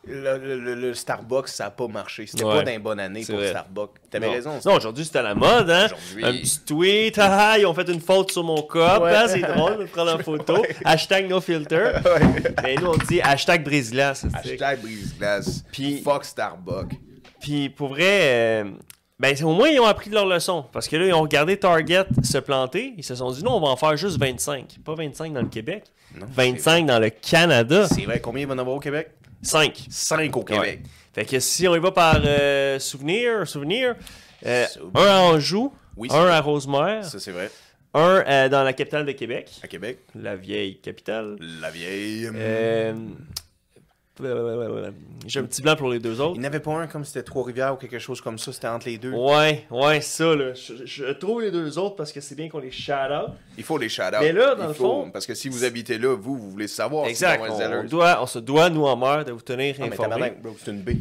[SPEAKER 1] le Starbucks, ça a pas marché. C'était
[SPEAKER 2] Ouais.
[SPEAKER 1] pas d'une bonne année
[SPEAKER 2] C'est
[SPEAKER 1] pour
[SPEAKER 2] vrai.
[SPEAKER 1] Starbucks. T'avais
[SPEAKER 2] Non.
[SPEAKER 1] raison.
[SPEAKER 2] Non, aujourd'hui c'était à la mode, hein?
[SPEAKER 1] Aujourd'hui-
[SPEAKER 2] Un petit tweet, haha, ils ont fait une faute sur mon cop,
[SPEAKER 1] Ouais.
[SPEAKER 2] hein, c'est drôle de prendre en photo. Hashtag no filter. Mais nous on dit hashtag Brésilien, ça c'est.
[SPEAKER 1] Hashtag brise-glace.
[SPEAKER 2] Puis-
[SPEAKER 1] Fuck Starbucks.
[SPEAKER 2] Puis pour vrai, ben au moins ils ont appris de leur leçon. Parce que là, ils ont regardé Target se planter. Ils se sont dit non, on va en faire juste 25. Pas 25 dans le Québec.
[SPEAKER 1] Non,
[SPEAKER 2] 25 dans le Canada.
[SPEAKER 1] C'est vrai, combien il va en avoir au Québec?
[SPEAKER 2] 5.
[SPEAKER 1] 5 au Québec.
[SPEAKER 2] Fait que si on y va par souvenir,
[SPEAKER 1] Souvenir.
[SPEAKER 2] un à Anjou,
[SPEAKER 1] Oui, c'est
[SPEAKER 2] un
[SPEAKER 1] vrai.
[SPEAKER 2] à Rosemère,
[SPEAKER 1] Ça, c'est vrai.
[SPEAKER 2] un dans la capitale de Québec,
[SPEAKER 1] À Québec.
[SPEAKER 2] la vieille capitale.
[SPEAKER 1] La vieille.
[SPEAKER 2] Euh, J'ai un petit blanc pour les deux autres.
[SPEAKER 1] Il n'y en avait pas un comme c'était Trois-Rivières ou quelque chose comme ça, c'était entre les deux.
[SPEAKER 2] Ouais, ça, là. Je trouve les deux autres parce que c'est bien qu'on les shout-out.
[SPEAKER 1] Il faut les shout-out.
[SPEAKER 2] Mais là, dans le fond...
[SPEAKER 1] Parce que si vous habitez là, vous voulez savoir
[SPEAKER 2] exact.
[SPEAKER 1] si
[SPEAKER 2] On se doit, nous, en mer, de vous tenir informés.
[SPEAKER 1] Bro, c'est une baie.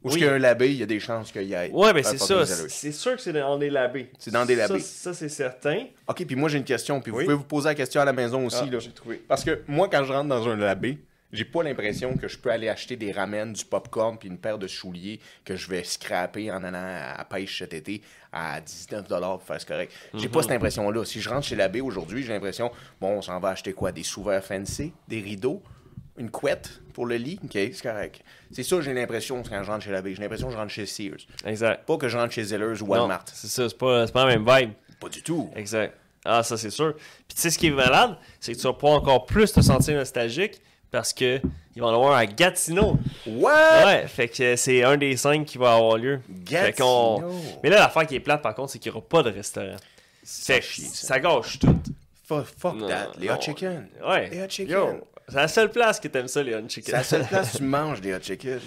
[SPEAKER 1] Où est-ce qu'il y a un labé, il y a des chances qu'il y ait.
[SPEAKER 2] Ouais, ben c'est ça. C'est sûr que c'est dans des labés.
[SPEAKER 1] C'est dans des labés.
[SPEAKER 2] Ça c'est certain.
[SPEAKER 1] Ok, puis moi j'ai une question, puis vous pouvez vous poser la question à la maison aussi. Là.
[SPEAKER 2] J'ai trouvé.
[SPEAKER 1] Parce que moi, quand je rentre dans un labé, j'ai pas l'impression que je peux aller acheter des ramen, du popcorn, puis une paire de souliers que je vais scraper en allant à pêche cet été à 19$ pour faire ce correct. J'ai pas cette impression-là. Si je rentre chez l'abbé aujourd'hui, j'ai l'impression, bon, on s'en va acheter quoi? Des sous-verts fancy, des rideaux, une couette pour le lit, ok, c'est correct. C'est ça, j'ai l'impression quand je rentre chez l'abbé. J'ai l'impression que je rentre chez Sears.
[SPEAKER 2] Exact.
[SPEAKER 1] Pas que je rentre chez Zellers ou Walmart.
[SPEAKER 2] Non, c'est ça, c'est pas la même vibe.
[SPEAKER 1] Pas du tout.
[SPEAKER 2] Exact. Ah, ça c'est sûr. Puis tu sais ce qui est malade, c'est que tu vas pouvoir encore plus te sentir nostalgique parce que il va en avoir à Gatineau.
[SPEAKER 1] What?
[SPEAKER 2] Ouais, fait que c'est un des 5 qui va avoir lieu.
[SPEAKER 1] Gatineau.
[SPEAKER 2] Mais là, l'affaire qui est plate par contre, c'est qu'il n'y aura pas de restaurant. Fait que ça gâche tout.
[SPEAKER 1] Fuck that. Les hot chicken.
[SPEAKER 2] Ouais.
[SPEAKER 1] Les hot chicken.
[SPEAKER 2] Yo, c'est la seule place que t'aimes ça, les hot chicken.
[SPEAKER 1] C'est la seule place où tu manges des hot chicken.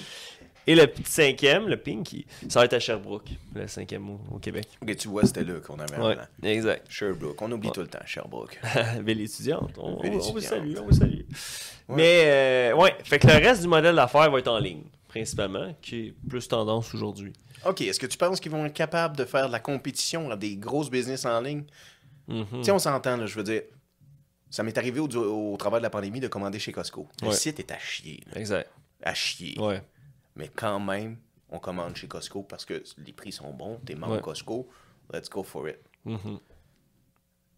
[SPEAKER 2] Et le petit 5e, le Pinky, ça va être à Sherbrooke, le 5e au Québec.
[SPEAKER 1] Ok, tu vois, c'était là qu'on avait un plan.
[SPEAKER 2] Exact.
[SPEAKER 1] Sherbrooke, on oublie tout le temps, Sherbrooke.
[SPEAKER 2] Belle étudiante, on vous salue, on vous salue.
[SPEAKER 1] Ouais.
[SPEAKER 2] Mais, ouais, fait que le reste du modèle d'affaires va être en ligne, principalement, qui est plus tendance aujourd'hui.
[SPEAKER 1] Ok, est-ce que tu penses qu'ils vont être capables de faire de la compétition à des grosses business en ligne? Tu sais, on s'entend, là, je veux dire, ça m'est arrivé au travers de la pandémie de commander chez Costco. Le site est à chier. Là.
[SPEAKER 2] Exact.
[SPEAKER 1] À chier.
[SPEAKER 2] Ouais.
[SPEAKER 1] Mais quand même, on commande chez Costco parce que les prix sont bons. T'es membre Costco, let's go for it.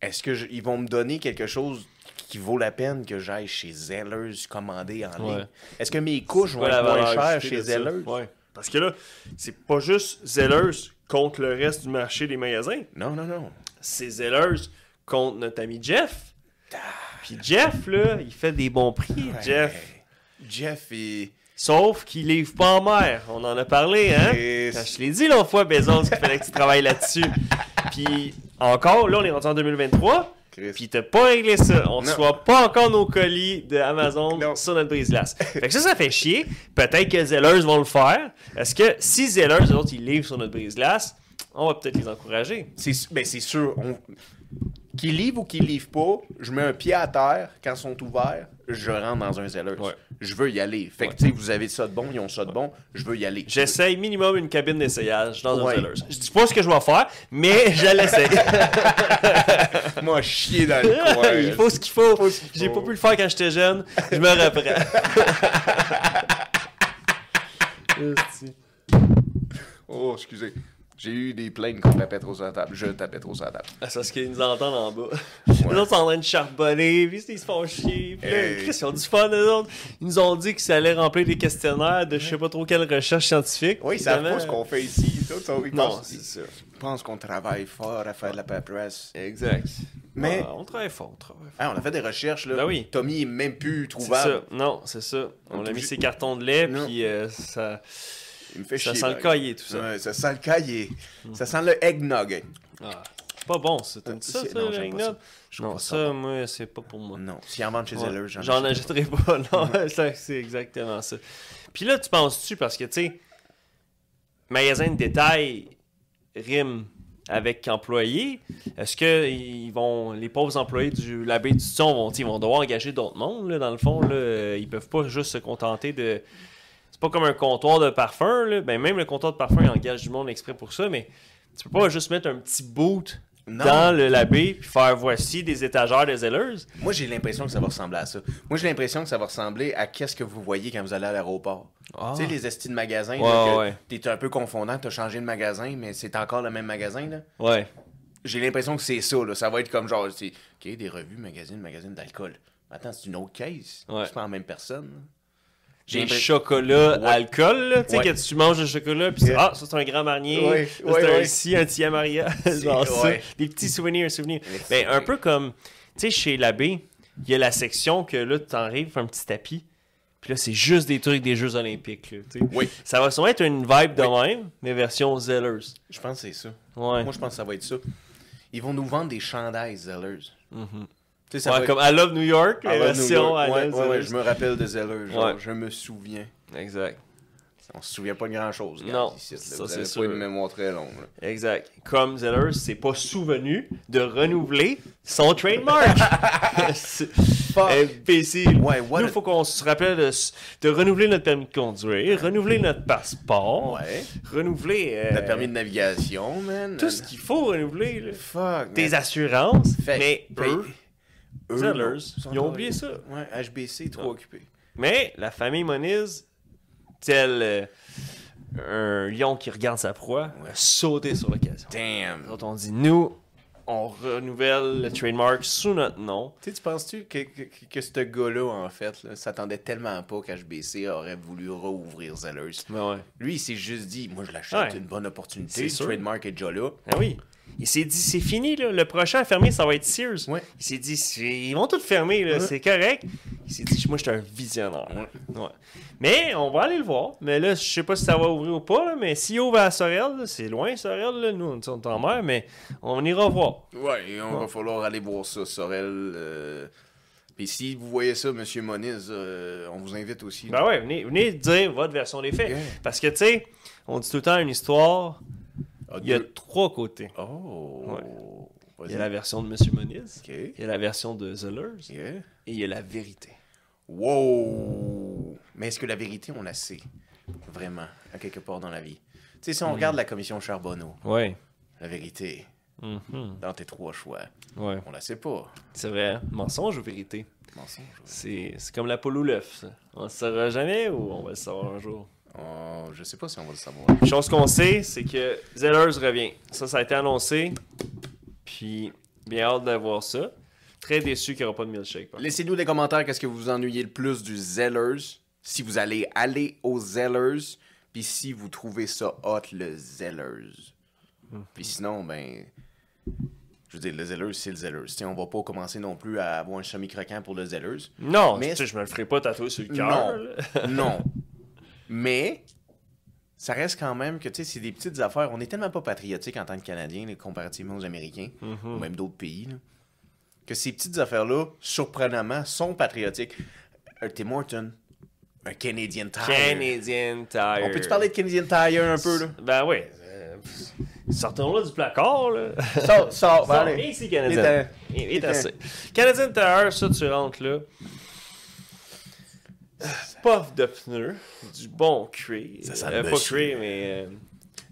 [SPEAKER 1] Est-ce qu'ils vont me donner quelque chose qui vaut la peine que j'aille chez Zellers commander en ligne? Est-ce que mes couches vont être moins chères chez Zellers?
[SPEAKER 2] Ouais. Parce que là, c'est pas juste Zellers contre le reste du marché des magasins.
[SPEAKER 1] Non.
[SPEAKER 2] C'est Zellers contre notre ami Jeff. Puis Jeff, là, il fait des bons prix,
[SPEAKER 1] Jeff, il...
[SPEAKER 2] Sauf qu'il livre pas en mer. On en a parlé, hein? Quand je l'ai dit l'autre fois, Bezos, qu'il fallait que tu travailles là-dessus. Puis encore, là, on est rendu en 2023. Puis t'as pas réglé ça. On ne reçoit pas encore nos colis de Amazon sur notre brise-glace. Fait que ça fait chier. Peut-être que Zellers vont le faire. Est-ce que si Zellers, eux autres, ils livrent sur notre brise-glace, on va peut-être les encourager.
[SPEAKER 1] C'est sûr. Qu'ils livrent ou qu'ils livrent pas, je mets un pied à terre quand ils sont ouverts, je rentre dans un Zellers. Ouais. Je veux y aller. Fait que, tu sais, vous avez ça de bon, ils ont ça de bon, je veux y aller.
[SPEAKER 2] J'essaye minimum une cabine d'essayage dans un Zellers. Je dis pas ce que je vais faire, mais je l'essaye.
[SPEAKER 1] Moi, chier dans le coin.
[SPEAKER 2] Il faut ce qu'il faut. J'ai pas pu le faire quand j'étais jeune. Je me reprends.
[SPEAKER 1] Oh, excusez. J'ai eu des plaintes qu'on tapait trop sur la table. Je tapais trop sur la table.
[SPEAKER 2] C'est parce qu'ils nous entendent en bas. Les autres sont en train de charbonner, puis ils se font chier. Puis là, ils ont du fun, eux autres. Ils nous ont dit que ça allait remplir des questionnaires de je sais pas trop quelle recherche scientifique.
[SPEAKER 1] Oui, ils savent pas ce qu'on fait ici.
[SPEAKER 2] Non, c'est ça.
[SPEAKER 1] Ils pensent qu'on travaille fort à faire de la paperasse.
[SPEAKER 2] Exact.
[SPEAKER 1] Mais
[SPEAKER 2] on travaille fort,
[SPEAKER 1] on a fait des recherches, là.
[SPEAKER 2] Ben oui.
[SPEAKER 1] Tommy est même plus trouvable.
[SPEAKER 2] C'est ça. Non, c'est ça. On a mis ses cartons de lait, puis ça...
[SPEAKER 1] Il me fait
[SPEAKER 2] ça
[SPEAKER 1] chier,
[SPEAKER 2] sent le cahier, tout ça.
[SPEAKER 1] Ouais, ça sent le cahier. Ça sent le eggnog.
[SPEAKER 2] Ah, c'est pas bon, ça. T'aimes ça, le eggnog?
[SPEAKER 1] Non,
[SPEAKER 2] ça, moi, c'est pas pour moi.
[SPEAKER 1] Non, s'ils en vendent chez Zellers,
[SPEAKER 2] j'en achèterai pas. Non, c'est exactement ça. Puis là, tu penses-tu, parce que, tu sais, magasin de détail rime avec employés, est-ce que les pauvres employés du Labé du Son ils vont devoir engager d'autres mondes, là, dans le fond? Là, ils peuvent pas juste se contenter de... C'est pas comme un comptoir de parfum, là. Ben, même le comptoir de parfum, il engage du monde exprès pour ça, mais tu peux pas juste mettre un petit boot dans le Labé puis faire voici des étagères de Zellers.
[SPEAKER 1] Moi, j'ai l'impression que ça va ressembler à ça. Moi, j'ai l'impression que ça va ressembler à qu'est-ce que vous voyez quand vous allez à l'aéroport. Tu sais, les estis de magasins, t'es un peu confondant, t'as changé de magasin, mais c'est encore le même magasin, là.
[SPEAKER 2] Ouais.
[SPEAKER 1] J'ai l'impression que c'est ça, là. Ça va être comme genre, OK, des revues, magazines d'alcool. Attends, c'est une autre case. C'est pas la même personne, là.
[SPEAKER 2] J'ai chocolat alcool, là, tu sais, que tu manges le chocolat, puis ça c'est un Grand Marnier, c'est un Tia Maria, genre ça, des petits souvenirs. Ben, un peu comme, tu sais, chez l'abbé, il y a la section que là, tu arrives, un petit tapis, puis là, c'est juste des trucs des Jeux Olympiques, là, tu sais. Ça va sûrement être une vibe de même, mais version Zellers.
[SPEAKER 1] Je pense que c'est ça.
[SPEAKER 2] Ouais.
[SPEAKER 1] Moi, je pense que ça va être ça. Ils vont nous vendre des chandails Zellers. Tu sais, ça va
[SPEAKER 2] comme I Love New York, la
[SPEAKER 1] I Love New
[SPEAKER 2] version
[SPEAKER 1] York.
[SPEAKER 2] I
[SPEAKER 1] Ouais,
[SPEAKER 2] Love
[SPEAKER 1] ouais,
[SPEAKER 2] Zellers.
[SPEAKER 1] je me rappelle de Zeller, genre,
[SPEAKER 2] Ouais.
[SPEAKER 1] je me souviens.
[SPEAKER 2] Exact.
[SPEAKER 1] On se souvient pas de grand-chose, gars,
[SPEAKER 2] Non,
[SPEAKER 1] ici, là.
[SPEAKER 2] ça,
[SPEAKER 1] Vous
[SPEAKER 2] c'est
[SPEAKER 1] avez
[SPEAKER 2] sûr.
[SPEAKER 1] pas une mémoire très longue, là.
[SPEAKER 2] Exact. Comme Zellers s'est pas souvenu de renouveler son trademark. Imbécile.
[SPEAKER 1] Ouais, what
[SPEAKER 2] Nous,
[SPEAKER 1] a-
[SPEAKER 2] il faut qu'on se rappelle de renouveler notre permis de conduire, renouveler notre passeport,
[SPEAKER 1] Ouais.
[SPEAKER 2] renouveler
[SPEAKER 1] Le permis de navigation, man.
[SPEAKER 2] tout ce qu'il faut renouveler. Là.
[SPEAKER 1] Fuck,
[SPEAKER 2] Tes
[SPEAKER 1] man.
[SPEAKER 2] assurances.
[SPEAKER 1] Fait-
[SPEAKER 2] mais
[SPEAKER 1] fait-
[SPEAKER 2] eux, Zellers, ils ont oublié ça.
[SPEAKER 1] Ouais, HBC, trop occupé.
[SPEAKER 2] Mais la famille Moniz, tel un lion qui regarde sa proie, a sauté sur l'occasion.
[SPEAKER 1] Damn.
[SPEAKER 2] Quand on dit, nous, on renouvelle le trademark sous notre nom.
[SPEAKER 1] Tu penses-tu que ce gars-là, en fait, là, s'attendait tellement pas qu'HBC aurait voulu rouvrir Zellers?
[SPEAKER 2] Ben ouais.
[SPEAKER 1] Lui, il s'est juste dit, moi, je l'achète,
[SPEAKER 2] Ouais.
[SPEAKER 1] une bonne opportunité.
[SPEAKER 2] C'est
[SPEAKER 1] Le
[SPEAKER 2] sûr.
[SPEAKER 1] trademark est déjà là.
[SPEAKER 2] Ah oui. Il s'est dit, c'est fini, là. Le prochain à fermer, ça va être Sears.
[SPEAKER 1] Ouais.
[SPEAKER 2] Il s'est dit, ils vont tout fermer, là.
[SPEAKER 1] Ouais.
[SPEAKER 2] C'est correct. Il s'est dit, moi, je suis un visionnaire. Ouais. Mais on va aller le voir. Mais là, je sais pas si ça va ouvrir ou pas, là, mais s'il ouvre à Sorel, là, c'est loin, Sorel, là. Nous, on est en mer, mais on ira voir.
[SPEAKER 1] Ouais, et on va falloir aller voir ça, Sorel. Puis si vous voyez ça, Monsieur Moniz, on vous invite aussi.
[SPEAKER 2] Ben ouais, venez dire votre version des faits.
[SPEAKER 1] Yeah.
[SPEAKER 2] Parce que, tu sais, on dit tout le temps une histoire,
[SPEAKER 1] Ah,
[SPEAKER 2] il y a
[SPEAKER 1] deux-
[SPEAKER 2] 3 côtés.
[SPEAKER 1] Oh.
[SPEAKER 2] Ouais.
[SPEAKER 1] Vas-y.
[SPEAKER 2] Il y a la version de M. Moniz,
[SPEAKER 1] OK.
[SPEAKER 2] il y a la version de Zellers,
[SPEAKER 1] Yeah.
[SPEAKER 2] et il y a la vérité.
[SPEAKER 1] Wow! Mais est-ce que la vérité, on la sait? Vraiment, à quelque part dans la vie. Tu sais, si on regarde la commission Charbonneau,
[SPEAKER 2] Ouais.
[SPEAKER 1] la vérité,
[SPEAKER 2] Mhm.
[SPEAKER 1] dans tes 3 choix,
[SPEAKER 2] Ouais.
[SPEAKER 1] on la sait pas.
[SPEAKER 2] C'est vrai, hein? Mensonge ou vérité?
[SPEAKER 1] Mensonge.
[SPEAKER 2] C'est comme la poule ou l'œuf, ça. On le saura jamais ou on va le savoir un jour?
[SPEAKER 1] Oh, je sais pas si on va le savoir.
[SPEAKER 2] Chose qu'on sait, c'est que Zellers revient. Ça a été annoncé. Puis, bien hâte de voir ça. Très déçu qu'il n'y aura pas de milkshake. par contre.
[SPEAKER 1] Laissez-nous des commentaires qu'est-ce que vous ennuyez le plus du Zellers. Si vous allez aller aux Zellers, puis si vous trouvez ça hot, le Zellers. Puis sinon, ben... Je veux dire, le Zellers, c'est le Zellers. T'sais, on va pas commencer non plus à avoir un semi-croquant pour le Zellers.
[SPEAKER 2] Non,
[SPEAKER 1] Mais-
[SPEAKER 2] tu sais, je me le ferai pas tatouer sur le cœur.
[SPEAKER 1] Non.
[SPEAKER 2] là.
[SPEAKER 1] Non. Mais, ça reste quand même que, tu sais, c'est des petites affaires. On est tellement pas patriotique en tant que Canadiens, là, comparativement aux Américains, ou même d'autres pays, là, que ces petites affaires-là, surprenamment, sont patriotiques. Un Tim Horton, un Canadian Tire.
[SPEAKER 2] Canadian Tire.
[SPEAKER 1] On peut-tu parler de Canadian Tire un peu, là?
[SPEAKER 2] Ben oui. Sortons-là du placard, là.
[SPEAKER 1] Sors,
[SPEAKER 2] Sors,
[SPEAKER 1] allez.
[SPEAKER 2] ici, Canadien. Il est assez. Canadian Tire, ça, tu rentres là. Puff de pneus, du bon cuir.
[SPEAKER 1] Ça sent
[SPEAKER 2] Pas
[SPEAKER 1] monsieur.
[SPEAKER 2] cuir, mais...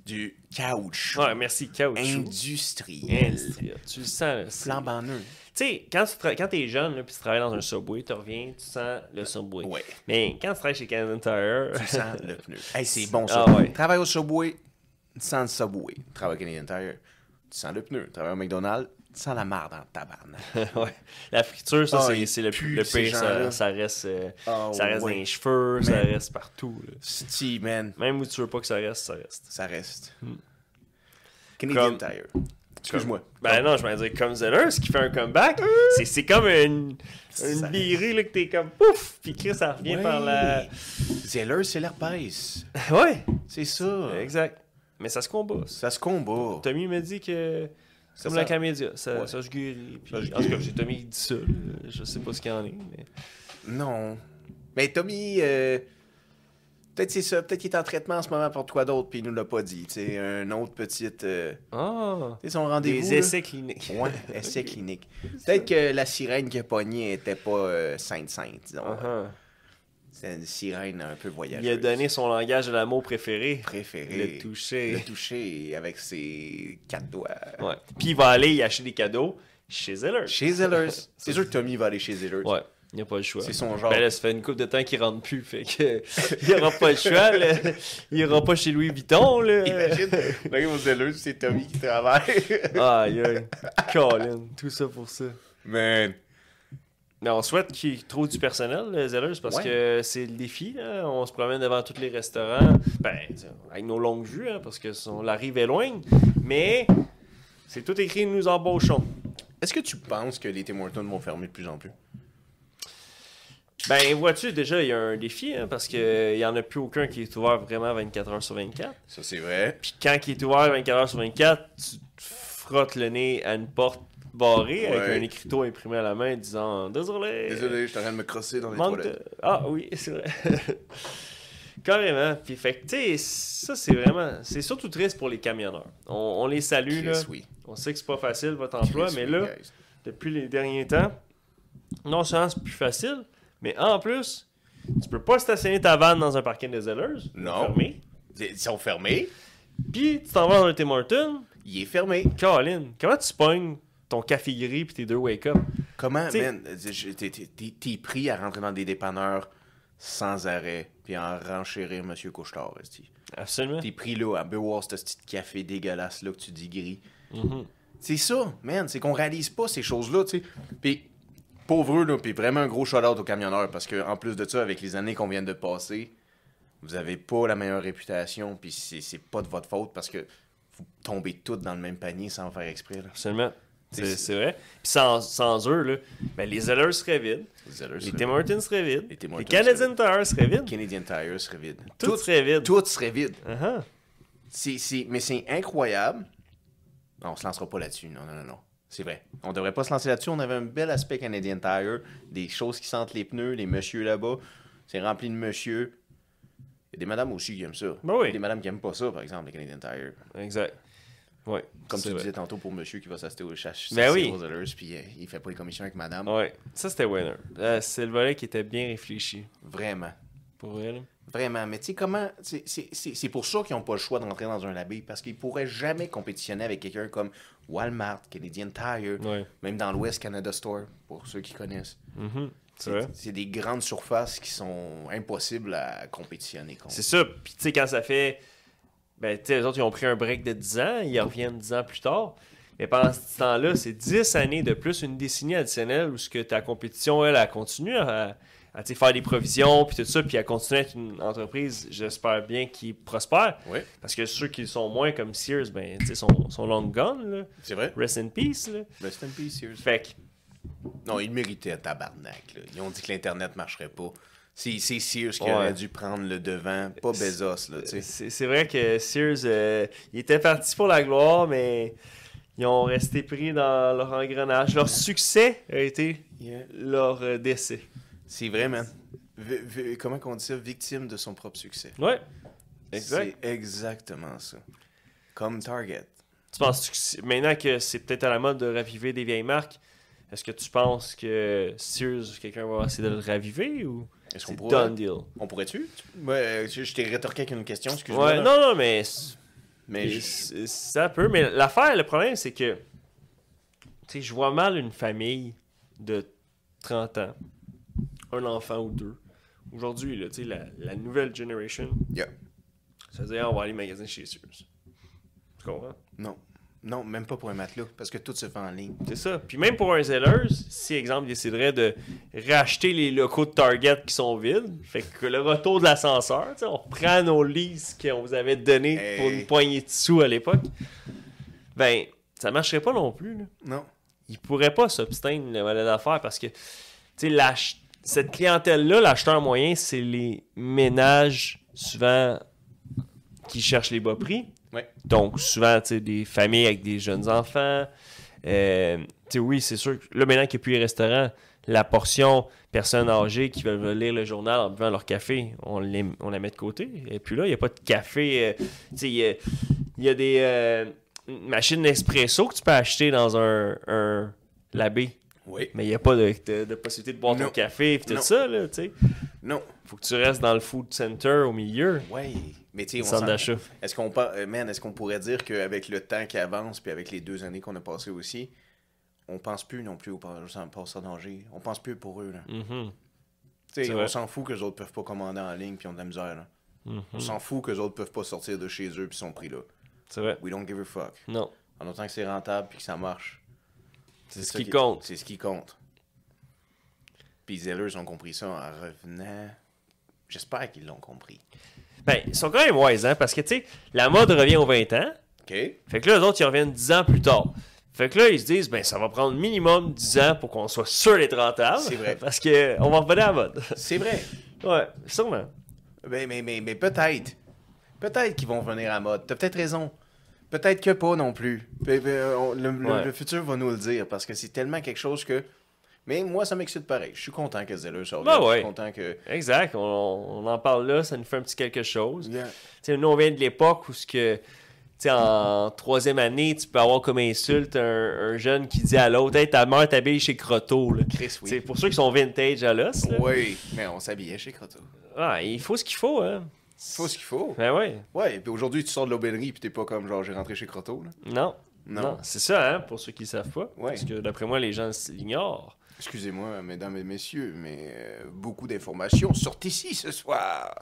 [SPEAKER 1] Du caoutchouc.
[SPEAKER 2] Ouais, merci, caoutchouc.
[SPEAKER 1] Industriel.
[SPEAKER 2] Industriel. Tu le sens, là.
[SPEAKER 1] Flambant neuf.
[SPEAKER 2] Tu sais, quand t'es jeune, là, puis tu travailles dans un Subway, tu reviens, tu sens le Subway.
[SPEAKER 1] Ouais.
[SPEAKER 2] Mais quand tu travailles chez Canadian Tire...
[SPEAKER 1] Tu sens le pneu. Hey, c'est bon, ça.
[SPEAKER 2] Ah ouais.
[SPEAKER 1] Travaille au Subway, tu sens le Subway. Travaille au Canadian Tire, tu sens le pneu. Travaille au McDonald's, tu sens la marde en tabarnak.
[SPEAKER 2] ouais. La friture, ça,
[SPEAKER 1] Ah,
[SPEAKER 2] c'est le
[SPEAKER 1] pue,
[SPEAKER 2] le
[SPEAKER 1] ces
[SPEAKER 2] pire.
[SPEAKER 1] gens-là.
[SPEAKER 2] Ça reste,
[SPEAKER 1] Ah,
[SPEAKER 2] ça reste
[SPEAKER 1] ouais.
[SPEAKER 2] dans les cheveux, ça
[SPEAKER 1] Man.
[SPEAKER 2] reste partout. Là.
[SPEAKER 1] Si, man,
[SPEAKER 2] Même où tu veux pas que ça reste, ça reste.
[SPEAKER 1] ça reste. Canadian
[SPEAKER 2] Comme-
[SPEAKER 1] Tire. Excuse-moi.
[SPEAKER 2] Ben non, je vais dire comme Zellers qui fait un comeback. C'est comme une virée là, que t'es comme pouf, puis Chris, ça revient
[SPEAKER 1] Ouais.
[SPEAKER 2] par la.
[SPEAKER 1] Zeller, c'est l'herpès.
[SPEAKER 2] Ouais,
[SPEAKER 1] C'est ça.
[SPEAKER 2] exact. Mais ça se combat.
[SPEAKER 1] Ça se combat.
[SPEAKER 2] Tommy me dit que c'est comme
[SPEAKER 1] Ça-
[SPEAKER 2] la camédia, ça,
[SPEAKER 1] Ouais.
[SPEAKER 2] ça se guérit. Puis,
[SPEAKER 1] Ça se
[SPEAKER 2] en tout cas,
[SPEAKER 1] guérit.
[SPEAKER 2] j'ai Tommy qui dit ça. Là. Je sais pas ce qu'il y en est. Mais...
[SPEAKER 1] Non. Mais Tommy, peut-être c'est ça. Peut-être qu'il est en traitement en ce moment pour quoi d'autre, puis il nous l'a pas dit. Tu sais, un autre petite.
[SPEAKER 2] Ah!
[SPEAKER 1] Tu sais, son rendez-vous.
[SPEAKER 2] Des
[SPEAKER 1] là.
[SPEAKER 2] essais cliniques.
[SPEAKER 1] Ouais, essai clinique. Peut-être que la sirène qui a pogné était pas sainte, disons.
[SPEAKER 2] Uh-huh.
[SPEAKER 1] C'est une sirène un peu voyageuse.
[SPEAKER 2] Il a donné son langage de l'amour préféré.
[SPEAKER 1] préféré.
[SPEAKER 2] Le toucher.
[SPEAKER 1] Le toucher avec ses 4 doigts.
[SPEAKER 2] Ouais. Puis il va aller y acheter des cadeaux chez Zellers.
[SPEAKER 1] Chez Zellers. C'est sûr que Tommy va aller chez Zellers.
[SPEAKER 2] Ouais, il n'y a pas le choix.
[SPEAKER 1] C'est son genre.
[SPEAKER 2] Ben là, ça fait une couple de temps qu'il rentre plus, fait que il n'y aura pas le choix, là. Il ira pas chez Louis Vuitton, là.
[SPEAKER 1] Imagine, là, au Zellers, c'est Tommy qui travaille.
[SPEAKER 2] Aïe, aïe. Colin, tout ça pour ça.
[SPEAKER 1] Man.
[SPEAKER 2] Mais on souhaite qu'il trouve du personnel, le Zellers, parce
[SPEAKER 1] Ouais.
[SPEAKER 2] que c'est le défi, là. On se promène devant tous les restaurants, ben, avec nos longues vues, hein, parce que la rive est loin, mais c'est tout écrit, nous embauchons.
[SPEAKER 1] Est-ce que tu penses que les Tim Hortons vont fermer de plus en plus?
[SPEAKER 2] Ben, vois-tu, déjà, il y a un défi, hein, parce qu'il n'y en a plus aucun qui est ouvert vraiment 24 heures sur 24.
[SPEAKER 1] Ça, c'est vrai.
[SPEAKER 2] Puis quand il est ouvert 24 heures sur 24, tu te frottes le nez à une porte barré avec
[SPEAKER 1] Ouais.
[SPEAKER 2] un écriteau imprimé à la main disant « Désolé! »
[SPEAKER 1] Désolé, je suis en train de me crosser dans les
[SPEAKER 2] Manque
[SPEAKER 1] toilettes.
[SPEAKER 2] de... Ah oui, c'est vrai. Carrément. Puis fait que, tu sais, ça c'est vraiment... C'est surtout triste pour les camionneurs. On les salue, là.
[SPEAKER 1] Chris, oui.
[SPEAKER 2] On sait que c'est pas facile, votre emploi,
[SPEAKER 1] Chris,
[SPEAKER 2] mais
[SPEAKER 1] oui,
[SPEAKER 2] là,
[SPEAKER 1] guys.
[SPEAKER 2] depuis les derniers temps, non seulement c'est plus facile, mais en plus, tu peux pas stationner ta vanne dans un parking de Zellers.
[SPEAKER 1] Non.
[SPEAKER 2] Fermé.
[SPEAKER 1] Ils sont fermés.
[SPEAKER 2] Puis tu t'en vas dans un Tim Hortons.
[SPEAKER 1] Il est fermé.
[SPEAKER 2] Caroline, comment tu pognes ton café gris puis tes 2 wake-up?
[SPEAKER 1] Comment,
[SPEAKER 2] T'sais-
[SPEAKER 1] man? T'es pris à rentrer dans des dépanneurs sans arrêt, puis à renchérir Monsieur Couche-Tard, esti.
[SPEAKER 2] Absolument.
[SPEAKER 1] T'es pris là à boire ce petit café dégueulasse là que tu dis gris.
[SPEAKER 2] Mhm.
[SPEAKER 1] C'est ça, man. C'est qu'on réalise pas ces choses-là, tu sais. Puis, pauvre eux, là, puis vraiment un gros shout-out aux camionneurs, parce que en plus de ça, avec les années qu'on vient de passer, vous avez pas la meilleure réputation, puis c'est pas de votre faute, parce que vous tombez tous dans le même panier sans faire exprès, là.
[SPEAKER 2] Absolument.
[SPEAKER 1] C'est-
[SPEAKER 2] C'est vrai. Puis sans eux, là, ben, les Zellers seraient vides. Les Tim Hortons seraient vides.
[SPEAKER 1] Les Tim
[SPEAKER 2] Les
[SPEAKER 1] Hortons
[SPEAKER 2] Canadian Tire seraient vides.
[SPEAKER 1] Canadian Tire serait vide.
[SPEAKER 2] Tout serait vide.
[SPEAKER 1] Tout serait vide.
[SPEAKER 2] Uh-huh.
[SPEAKER 1] Mais c'est incroyable. Non, on se lancera pas là-dessus. Non, non, non, non. C'est vrai. On devrait pas se lancer là-dessus. On avait un bel aspect Canadian Tire. Des choses qui sentent les pneus, les messieurs là-bas. C'est rempli de monsieur. Il y a des madames aussi qui aiment ça.
[SPEAKER 2] Ben oui.
[SPEAKER 1] Il y a des madames qui aiment pas ça, par exemple, les Canadian Tire.
[SPEAKER 2] Exact. Ouais.
[SPEAKER 1] Comme
[SPEAKER 2] c'est
[SPEAKER 1] tu
[SPEAKER 2] vrai.
[SPEAKER 1] disais tantôt pour monsieur qui va s'acheter au chasse
[SPEAKER 2] Ben oui.
[SPEAKER 1] puis il fait pas les commissions avec madame.
[SPEAKER 2] Ouais. Ça, c'était winner. C'est le volet qui était bien réfléchi.
[SPEAKER 1] Vraiment.
[SPEAKER 2] Pour vrai, là.
[SPEAKER 1] Vraiment. Mais tu sais, comment. C'est pour ça qu'ils n'ont pas le choix d'entrer dans un labé. Parce qu'ils pourraient jamais compétitionner avec quelqu'un comme Walmart, Canadian Tire,
[SPEAKER 2] Ouais.
[SPEAKER 1] même dans l'Ouest Canada Store, pour ceux qui connaissent.
[SPEAKER 2] Mhm. C'est vrai.
[SPEAKER 1] C'est des grandes surfaces qui sont impossibles à compétitionner contre.
[SPEAKER 2] C'est ça. Puis, tu sais, quand ça fait. Ben, tu sais, les autres, ils ont pris un break de 10 ans. Ils reviennent 10 ans plus tard. Mais pendant ce temps-là, c'est 10 années de plus, une décennie additionnelle où ce que ta compétition, elle continue à tu sais, faire des provisions, puis tout ça, puis à continuer à être une entreprise, j'espère bien, qui prospère.
[SPEAKER 1] Oui,
[SPEAKER 2] Parce que ceux qui le sont moins, comme Sears, ben, tu sais, sont long gone, là.
[SPEAKER 1] c'est vrai.
[SPEAKER 2] Rest in peace, là.
[SPEAKER 1] Rest in peace, Sears.
[SPEAKER 2] Fait que,
[SPEAKER 1] Non, ils méritaient tabarnak. Là. Ils ont dit que l'Internet marcherait pas. C'est Sears qui
[SPEAKER 2] Ouais.
[SPEAKER 1] aurait dû prendre le devant, pas Bezos, là, tu sais.
[SPEAKER 2] c'est vrai que Sears, ils étaient partis pour la gloire, mais ils ont resté pris dans leur engrenage. Leur succès a été
[SPEAKER 1] Yeah.
[SPEAKER 2] leur décès.
[SPEAKER 1] C'est vrai, man. Comment qu'on dit ça? Victime de son propre succès.
[SPEAKER 2] Ouais, exact.
[SPEAKER 1] C'est exactement ça. Comme Target.
[SPEAKER 2] Tu penses que maintenant que c'est peut-être à la mode de raviver des vieilles marques, est-ce que tu penses que Sears, quelqu'un va essayer de le raviver ou
[SPEAKER 1] Est-ce qu'on
[SPEAKER 2] c'est
[SPEAKER 1] pourrait?
[SPEAKER 2] done deal?
[SPEAKER 1] On pourrait-tu? Ouais, je t'ai rétorqué avec une question, excuse-moi.
[SPEAKER 2] Ouais,
[SPEAKER 1] là.
[SPEAKER 2] non, mais
[SPEAKER 1] Mais
[SPEAKER 2] ça peut. Mais l'affaire, le problème, c'est que tu sais, je vois mal une famille de 30 ans, un enfant ou deux. Aujourd'hui, là, tu sais, la nouvelle generation,
[SPEAKER 1] Yeah.
[SPEAKER 2] ça veut dire on va aller magasiner chez Sears. Tu comprends?
[SPEAKER 1] Non. Non, même pas pour un matelas, parce que tout se fait en ligne.
[SPEAKER 2] C'est ça. Puis même pour un Zellers, si, exemple, il déciderait de racheter les locaux de Target qui sont vides, fait que le retour de l'ascenseur, tu sais, on reprend nos leases qu'on vous avait donnés pour
[SPEAKER 1] Hey.
[SPEAKER 2] une poignée de sous à l'époque, ben, ça marcherait pas non plus, là.
[SPEAKER 1] Non.
[SPEAKER 2] Il pourrait pas s'abstenir le modèle d'affaires parce que, tu sais, cette clientèle-là, l'acheteur moyen, c'est les ménages, souvent, qui cherchent les bas prix.
[SPEAKER 1] Ouais.
[SPEAKER 2] Donc, souvent, tu sais, des familles avec des jeunes enfants. Tu sais, oui, c'est sûr que là, maintenant qu'il n'y a plus les restaurants, la portion personnes âgées qui veulent lire le journal en buvant leur café, on la met de côté. Et puis là, il n'y a pas de café. Tu sais, il y a des machines d'espresso que tu peux acheter dans un labé.
[SPEAKER 1] Oui.
[SPEAKER 2] Mais il n'y a pas de possibilité de boire ton
[SPEAKER 1] Non.
[SPEAKER 2] café et tout
[SPEAKER 1] Non.
[SPEAKER 2] ça, là, tu sais.
[SPEAKER 1] Non.
[SPEAKER 2] Faut que tu restes dans le food center au milieu.
[SPEAKER 1] Ouais. Mais tu sais,
[SPEAKER 2] Le
[SPEAKER 1] on
[SPEAKER 2] centre
[SPEAKER 1] s'en-
[SPEAKER 2] d'achat.
[SPEAKER 1] est-ce qu'on pourrait dire qu'avec le temps qui avance, puis avec les 2 années qu'on a passées aussi, on pense plus non plus aux passeurs d'âgé. On pense plus pour eux, là.
[SPEAKER 2] Mhm.
[SPEAKER 1] Tu sais,
[SPEAKER 2] C'est
[SPEAKER 1] on
[SPEAKER 2] vrai.
[SPEAKER 1] s'en fout que les autres peuvent pas commander en ligne puis ont de la misère, là.
[SPEAKER 2] Mhm.
[SPEAKER 1] On s'en fout que les autres peuvent pas sortir de chez eux puis sont pris là.
[SPEAKER 2] C'est vrai.
[SPEAKER 1] We don't give a fuck.
[SPEAKER 2] Non.
[SPEAKER 1] En autant que c'est rentable puis que ça marche.
[SPEAKER 2] C'est ce
[SPEAKER 1] ça
[SPEAKER 2] qui compte.
[SPEAKER 1] C'est ce qui compte. Puis les Zellers ont compris ça en revenant. J'espère qu'ils l'ont compris.
[SPEAKER 2] Ben, ils sont quand même wise, hein, parce que, tu sais, la mode revient aux 20 ans.
[SPEAKER 1] OK?
[SPEAKER 2] Fait que là, les autres, ils reviennent 10 ans plus tard. Fait que là, ils se disent, ben, ça va prendre minimum 10 ans pour qu'on soit sûr d'être rentable.
[SPEAKER 1] C'est vrai.
[SPEAKER 2] Parce qu'on va revenir à la mode.
[SPEAKER 1] C'est vrai.
[SPEAKER 2] Ouais, sûrement.
[SPEAKER 1] Mais peut-être. Peut-être qu'ils vont revenir à la mode. T'as peut-être raison. Peut-être que pas non plus. Le futur va nous le dire parce que c'est tellement quelque chose que. Mais moi, ça m'excite pareil. Je suis content que Zeller sorte.
[SPEAKER 2] Ben ouais.
[SPEAKER 1] Je suis content que.
[SPEAKER 2] Exact. On en parle là, ça nous fait un petit quelque chose.
[SPEAKER 1] Yeah.
[SPEAKER 2] Nous, on vient de l'époque où en troisième année, tu peux avoir comme insulte un jeune qui dit à l'autre hey, ta mère t'habille chez Croteau. Là.
[SPEAKER 1] Chris, oui.
[SPEAKER 2] T'sais, pour ceux qui sont vintage à l'os.
[SPEAKER 1] Oui, mais on s'habillait chez Croteau.
[SPEAKER 2] Ah, il faut ce qu'il faut, hein.
[SPEAKER 1] Il faut ce qu'il faut.
[SPEAKER 2] Ben ouais.
[SPEAKER 1] Ouais, puis aujourd'hui, tu sors de l'aubainerie puis t'es pas comme genre j'ai rentré chez Croteau. Là.
[SPEAKER 2] Non. C'est ça, hein, pour ceux qui ne savent pas.
[SPEAKER 1] Ouais.
[SPEAKER 2] Parce que d'après moi, les gens l'ignorent.
[SPEAKER 1] Excusez-moi, mesdames et messieurs, mais beaucoup d'informations sortent ici ce soir.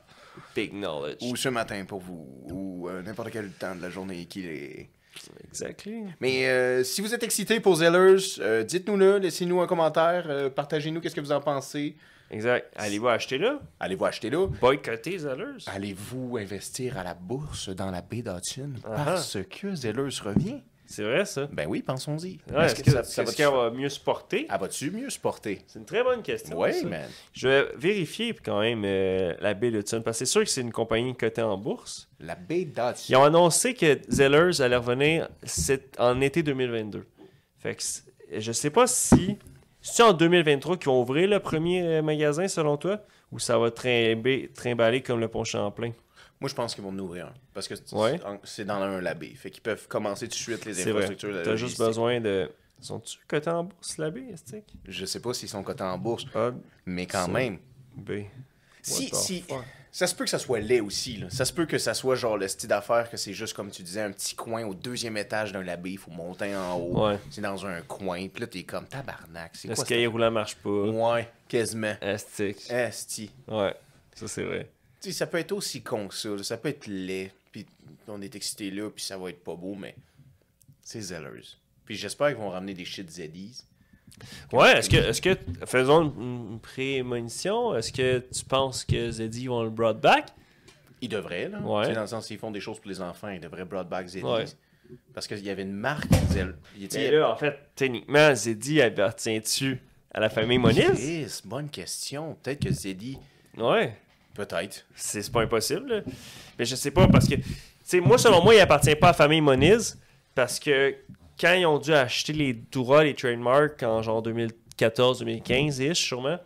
[SPEAKER 2] Big knowledge.
[SPEAKER 1] Ou ce matin pour vous, ou n'importe quel temps de la journée qu'il est.
[SPEAKER 2] Exactly.
[SPEAKER 1] Mais si vous êtes excité pour Zellers, dites-nous-le, laissez-nous un commentaire, partagez-nous qu'est-ce que vous en pensez.
[SPEAKER 2] Exact. Allez-vous acheter là?
[SPEAKER 1] Allez-vous acheter là?
[SPEAKER 2] Boycotter Zellers?
[SPEAKER 1] Allez-vous investir à la bourse dans la baie d'Hudson parce que Zellers revient?
[SPEAKER 2] C'est vrai, ça.
[SPEAKER 1] Ben oui, pensons-y.
[SPEAKER 2] Ouais, est-ce qu'elle va mieux se porter?
[SPEAKER 1] Elle va-tu mieux se porter?
[SPEAKER 2] C'est une très bonne question.
[SPEAKER 1] Oui,
[SPEAKER 2] ça.
[SPEAKER 1] man.
[SPEAKER 2] Je vais vérifier quand même la baie d'Hudson, parce que c'est sûr que c'est une compagnie cotée en bourse.
[SPEAKER 1] La baie d'Hudson.
[SPEAKER 2] Ils ont annoncé que Zellers allait revenir en été 2022. Fait que je sais pas si... C'est en 2023 qu'ils vont ouvrir le premier magasin, selon toi? Ou ça va trimballer comme le Pont Champlain?
[SPEAKER 1] Moi, je pense qu'ils vont en ouvrir un. Parce que c'est dans un labé. Fait qu'ils peuvent commencer tout de suite les infrastructures.
[SPEAKER 2] Tu as juste besoin de... Sont-tu cotés en bourse, la baie, est-ce que?
[SPEAKER 1] Je sais pas s'ils sont cotés en bourse,
[SPEAKER 2] A,
[SPEAKER 1] mais quand même.
[SPEAKER 2] B.
[SPEAKER 1] Si, ça se peut que ça soit laid aussi. Là. Ça se peut que ça soit genre le style d'affaires que c'est juste, comme tu disais, un petit coin au deuxième étage d'un labé. Il faut monter en haut.
[SPEAKER 2] Ouais.
[SPEAKER 1] C'est dans un coin. Puis là, t'es comme tabarnak. C'est quoi
[SPEAKER 2] L'escalier roulant marche pas.
[SPEAKER 1] Ouais, quasiment.
[SPEAKER 2] Estique.
[SPEAKER 1] Esti.
[SPEAKER 2] Ouais, ça c'est vrai.
[SPEAKER 1] Tu sais, ça peut être aussi con que ça. Là. Ça peut être laid. Puis on est excité là, puis ça va être pas beau, mais c'est Zellers. Puis j'espère qu'ils vont ramener des shit Zeddies.
[SPEAKER 2] Ouais, est-ce que faisons une prémonition, est-ce que tu penses que Zeddy vont le broad back?
[SPEAKER 1] Ils devraient, là.
[SPEAKER 2] Ouais.
[SPEAKER 1] Tu sais, dans le sens s'ils font des choses pour les enfants, ils devraient broad back Zeddies.
[SPEAKER 2] Ouais.
[SPEAKER 1] Parce qu'il y avait une marque.
[SPEAKER 2] Mais là, en fait, techniquement, Zeddy appartient-tu à la famille Moniz?
[SPEAKER 1] Chris, bonne question. Peut-être que Zeddy.
[SPEAKER 2] Ouais.
[SPEAKER 1] Peut-être.
[SPEAKER 2] C'est pas impossible, là. Mais je sais pas, parce que, tu sais, moi, selon moi, il appartient pas à la famille Moniz, parce que quand ils ont dû acheter les Dura, les trademarks, en genre 2014-2015-ish, sûrement,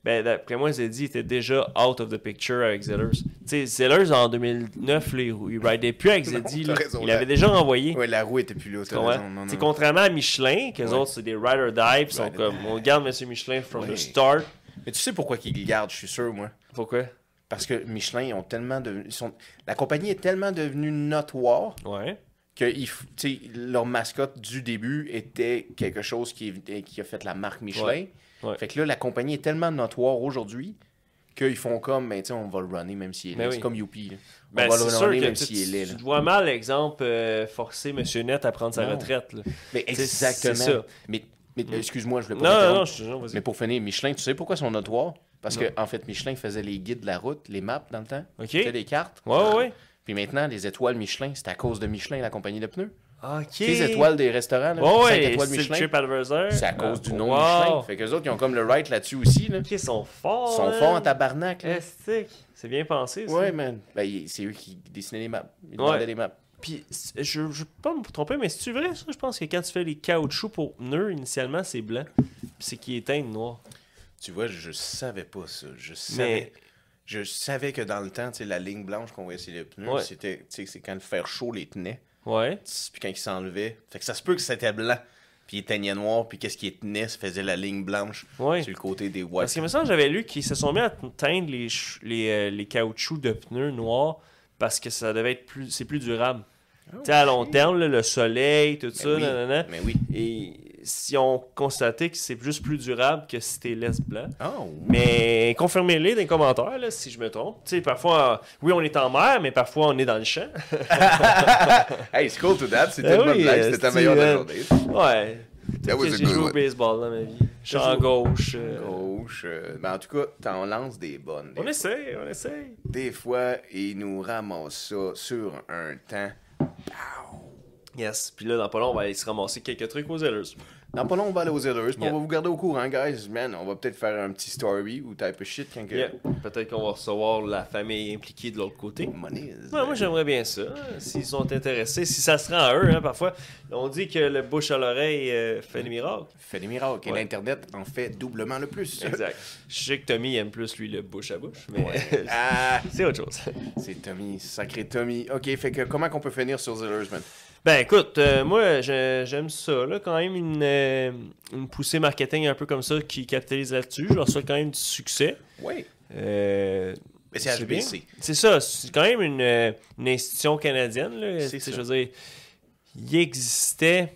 [SPEAKER 2] ben, d'après moi, Zeddy était déjà out of the picture avec Zellers. Tu sais, Zellers, en 2009, là, il ridait plus avec Zeddy.
[SPEAKER 1] T'as raison,
[SPEAKER 2] il avait déjà renvoyé.
[SPEAKER 1] Ouais, la roue était plus là. T'as raison. Non, non.
[SPEAKER 2] Contrairement à Michelin, qu'eux autres, c'est des ride or die, puis sont comme, on garde M. Michelin from the start.
[SPEAKER 1] Mais tu sais pourquoi qu'ils le gardent, je suis sûr, moi.
[SPEAKER 2] Pourquoi?
[SPEAKER 1] Parce que Michelin, ils ont tellement devenu. La compagnie est tellement devenue notoire.
[SPEAKER 2] Ouais.
[SPEAKER 1] Que leur mascotte du début était quelque chose qui a fait la marque Michelin.
[SPEAKER 2] Ouais.
[SPEAKER 1] Fait que là, la compagnie est tellement notoire aujourd'hui qu'ils font comme, ben, on va le runner même s'il est laid. C'est comme Youpi. On va le runner même s'il est laid.
[SPEAKER 2] Tu vois mal l'exemple forcer M. Net à prendre sa retraite. Là.
[SPEAKER 1] Mais exactement.
[SPEAKER 2] C'est ça.
[SPEAKER 1] Mais excuse-moi, je voulais pas
[SPEAKER 2] Non, vas-y.
[SPEAKER 1] Mais pour finir, Michelin, tu sais pourquoi ils sont notoires? Parce que en fait, Michelin faisait les guides de la route, les maps dans le temps.
[SPEAKER 2] OK.
[SPEAKER 1] Tu sais, les cartes.
[SPEAKER 2] Ouais.
[SPEAKER 1] Puis maintenant, les étoiles Michelin, c'est à cause de Michelin, la compagnie de pneus.
[SPEAKER 2] OK.
[SPEAKER 1] Les étoiles des restaurants, là, 5 étoiles Michelin, c'est à cause du nom Michelin. Fait qu'eux autres, ils ont comme le right là-dessus aussi. Là.
[SPEAKER 2] OK, ils sont forts.
[SPEAKER 1] Ils sont forts en tabarnak. Là.
[SPEAKER 2] Estique. C'est bien pensé, ça.
[SPEAKER 1] Ouais, man. Ben, c'est eux qui dessinaient les maps. Ils demandaient les maps.
[SPEAKER 2] Puis, je veux pas me tromper, mais c'est-tu vrai, ça? Je pense que quand tu fais les caoutchoucs pour pneus, initialement, c'est blanc. Puis c'est qui est teint de noir.
[SPEAKER 1] Tu vois, je savais pas ça. Je savais que dans le temps, la ligne blanche qu'on voyait sur les pneus, c'est quand le fer chaud les tenait.
[SPEAKER 2] Ouais.
[SPEAKER 1] Puis quand il s'enlevait. Fait que ça se peut que c'était blanc. Puis il teignait noir. Puis qu'est-ce qui tenait, ça faisait la ligne blanche sur le côté des whites.
[SPEAKER 2] Parce que me semble j'avais lu qu'ils se sont mis à teindre les caoutchoucs de pneus noirs parce que ça devait être c'est plus durable. Tu sais, à long terme, là, le soleil, tout ça,
[SPEAKER 1] Mais oui.
[SPEAKER 2] Et si on constatait que c'est juste plus durable que si t'es laisse blanc.
[SPEAKER 1] Oh.
[SPEAKER 2] Mais confirmez-les dans les commentaires, là, si je me trompe. Tu sais, parfois, oui, on est en mer, mais parfois, on est dans le champ.
[SPEAKER 1] Hey, it's cool to that. C'était une bonne blague. C'était ta meilleure de la journée.
[SPEAKER 2] Ouais.
[SPEAKER 1] That was a
[SPEAKER 2] j'ai
[SPEAKER 1] good
[SPEAKER 2] joué au
[SPEAKER 1] one.
[SPEAKER 2] baseball dans ma vie. Champ gauche.
[SPEAKER 1] Mais en tout cas, t'en lances des bonnes.
[SPEAKER 2] On essaye.
[SPEAKER 1] Des fois, ils nous ramassent ça sur un temps. Pow!
[SPEAKER 2] Yes. Puis là, dans pas long, on va aller se ramasser quelques trucs aux Oilers.
[SPEAKER 1] Dans pas long, on va aller aux Oilers.
[SPEAKER 2] Yeah.
[SPEAKER 1] On va vous garder au courant, guys. Man, on va peut-être faire un petit story ou type of shit quand que...
[SPEAKER 2] Yeah. Peut-être qu'on va recevoir la famille impliquée de l'autre côté.
[SPEAKER 1] Money is...
[SPEAKER 2] Ouais, moi, j'aimerais bien ça. S'ils sont intéressés, si ça se rend à eux, hein, parfois. On dit que le bouche à l'oreille fait des miracles.
[SPEAKER 1] Fait des miracles. Et
[SPEAKER 2] Ouais.
[SPEAKER 1] l'Internet en fait doublement le plus.
[SPEAKER 2] Exact. Je sais que Tommy aime plus, lui, le bouche à bouche, mais
[SPEAKER 1] Ah,
[SPEAKER 2] c'est autre chose.
[SPEAKER 1] c'est Tommy, sacré Tommy. OK, fait que comment qu'on peut finir sur Oilers, man?
[SPEAKER 2] Ben écoute, moi j'aime ça, là, quand même une poussée marketing un peu comme ça qui capitalise là-dessus. Je leur souhaite quand même du succès.
[SPEAKER 1] Oui.
[SPEAKER 2] Mais
[SPEAKER 1] Mais c'est HBC.
[SPEAKER 2] bien. C'est ça, c'est quand même une institution canadienne. Là.
[SPEAKER 1] C'est ça.
[SPEAKER 2] Je veux dire, il existait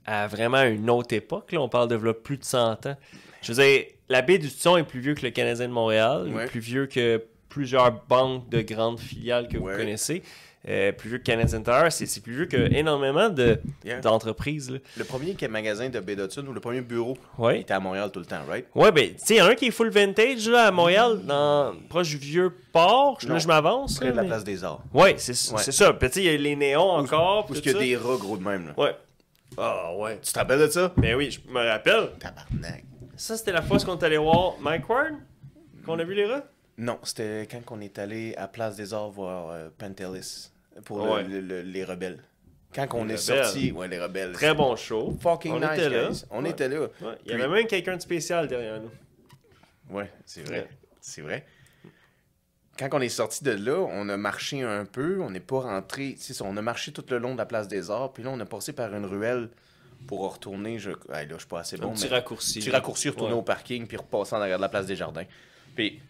[SPEAKER 2] à vraiment une autre époque. Là. On parle de là, plus de 100 ans. Je veux dire, la baie du Son est plus vieux que le Canadien de Montréal,
[SPEAKER 1] Ouais.
[SPEAKER 2] plus vieux que plusieurs banques de grandes filiales que vous
[SPEAKER 1] Ouais.
[SPEAKER 2] connaissez. Plus vieux que Canadian Tire, c'est plus vieux que énormément
[SPEAKER 1] Yeah.
[SPEAKER 2] d'entreprises. Là.
[SPEAKER 1] Le premier magasin de baie d'Hudson ou le premier bureau
[SPEAKER 2] Ouais.
[SPEAKER 1] était à Montréal tout le temps, right?
[SPEAKER 2] Ouais, ben, tu sais, il y en a un qui est full vintage là, à Montréal, proche du vieux port.
[SPEAKER 1] Non.
[SPEAKER 2] Là, je m'avance.
[SPEAKER 1] Près
[SPEAKER 2] là,
[SPEAKER 1] de la
[SPEAKER 2] mais-
[SPEAKER 1] place des Arts.
[SPEAKER 2] Ouais, c'est
[SPEAKER 1] Ouais.
[SPEAKER 2] ça. Puis, tu sais, il y a les néons encore.
[SPEAKER 1] Parce
[SPEAKER 2] puis
[SPEAKER 1] qu'il y a
[SPEAKER 2] tout
[SPEAKER 1] des rats gros de même, là.
[SPEAKER 2] ça. Ouais. Ah, ouais.
[SPEAKER 1] Tu te rappelles de ça?
[SPEAKER 2] Ben oui, je me rappelle.
[SPEAKER 1] Tabarnak.
[SPEAKER 2] Ça, c'était la fois qu'on est allé voir Mike Ward, qu'on a vu les rats.
[SPEAKER 1] Non, c'était quand on est allé à Place des Arts voir Pantelis pour
[SPEAKER 2] Ouais.
[SPEAKER 1] les rebelles. Quand on
[SPEAKER 2] Les
[SPEAKER 1] est
[SPEAKER 2] rebelles.
[SPEAKER 1] sorti, ouais, les rebelles.
[SPEAKER 2] Très bon show.
[SPEAKER 1] Fucking
[SPEAKER 2] On
[SPEAKER 1] nice,
[SPEAKER 2] était là.
[SPEAKER 1] guys. On
[SPEAKER 2] Ouais.
[SPEAKER 1] était là.
[SPEAKER 2] Ouais, il y
[SPEAKER 1] Puis-
[SPEAKER 2] avait même quelqu'un de spécial derrière nous.
[SPEAKER 1] Ouais, c'est vrai.
[SPEAKER 2] Ouais.
[SPEAKER 1] C'est vrai. Quand on est sorti de là, on a marché un peu, on n'est pas rentré. C'est ça, on a marché tout le long de la place des Arts, puis là, on a passé par une ruelle pour retourner. Là, je suis pas assez bon.
[SPEAKER 2] Un petit
[SPEAKER 1] mais-
[SPEAKER 2] raccourci.
[SPEAKER 1] Petit raccourci, retourner
[SPEAKER 2] Ouais.
[SPEAKER 1] au parking, puis repasser en arrière de la place des Jardins. Puis,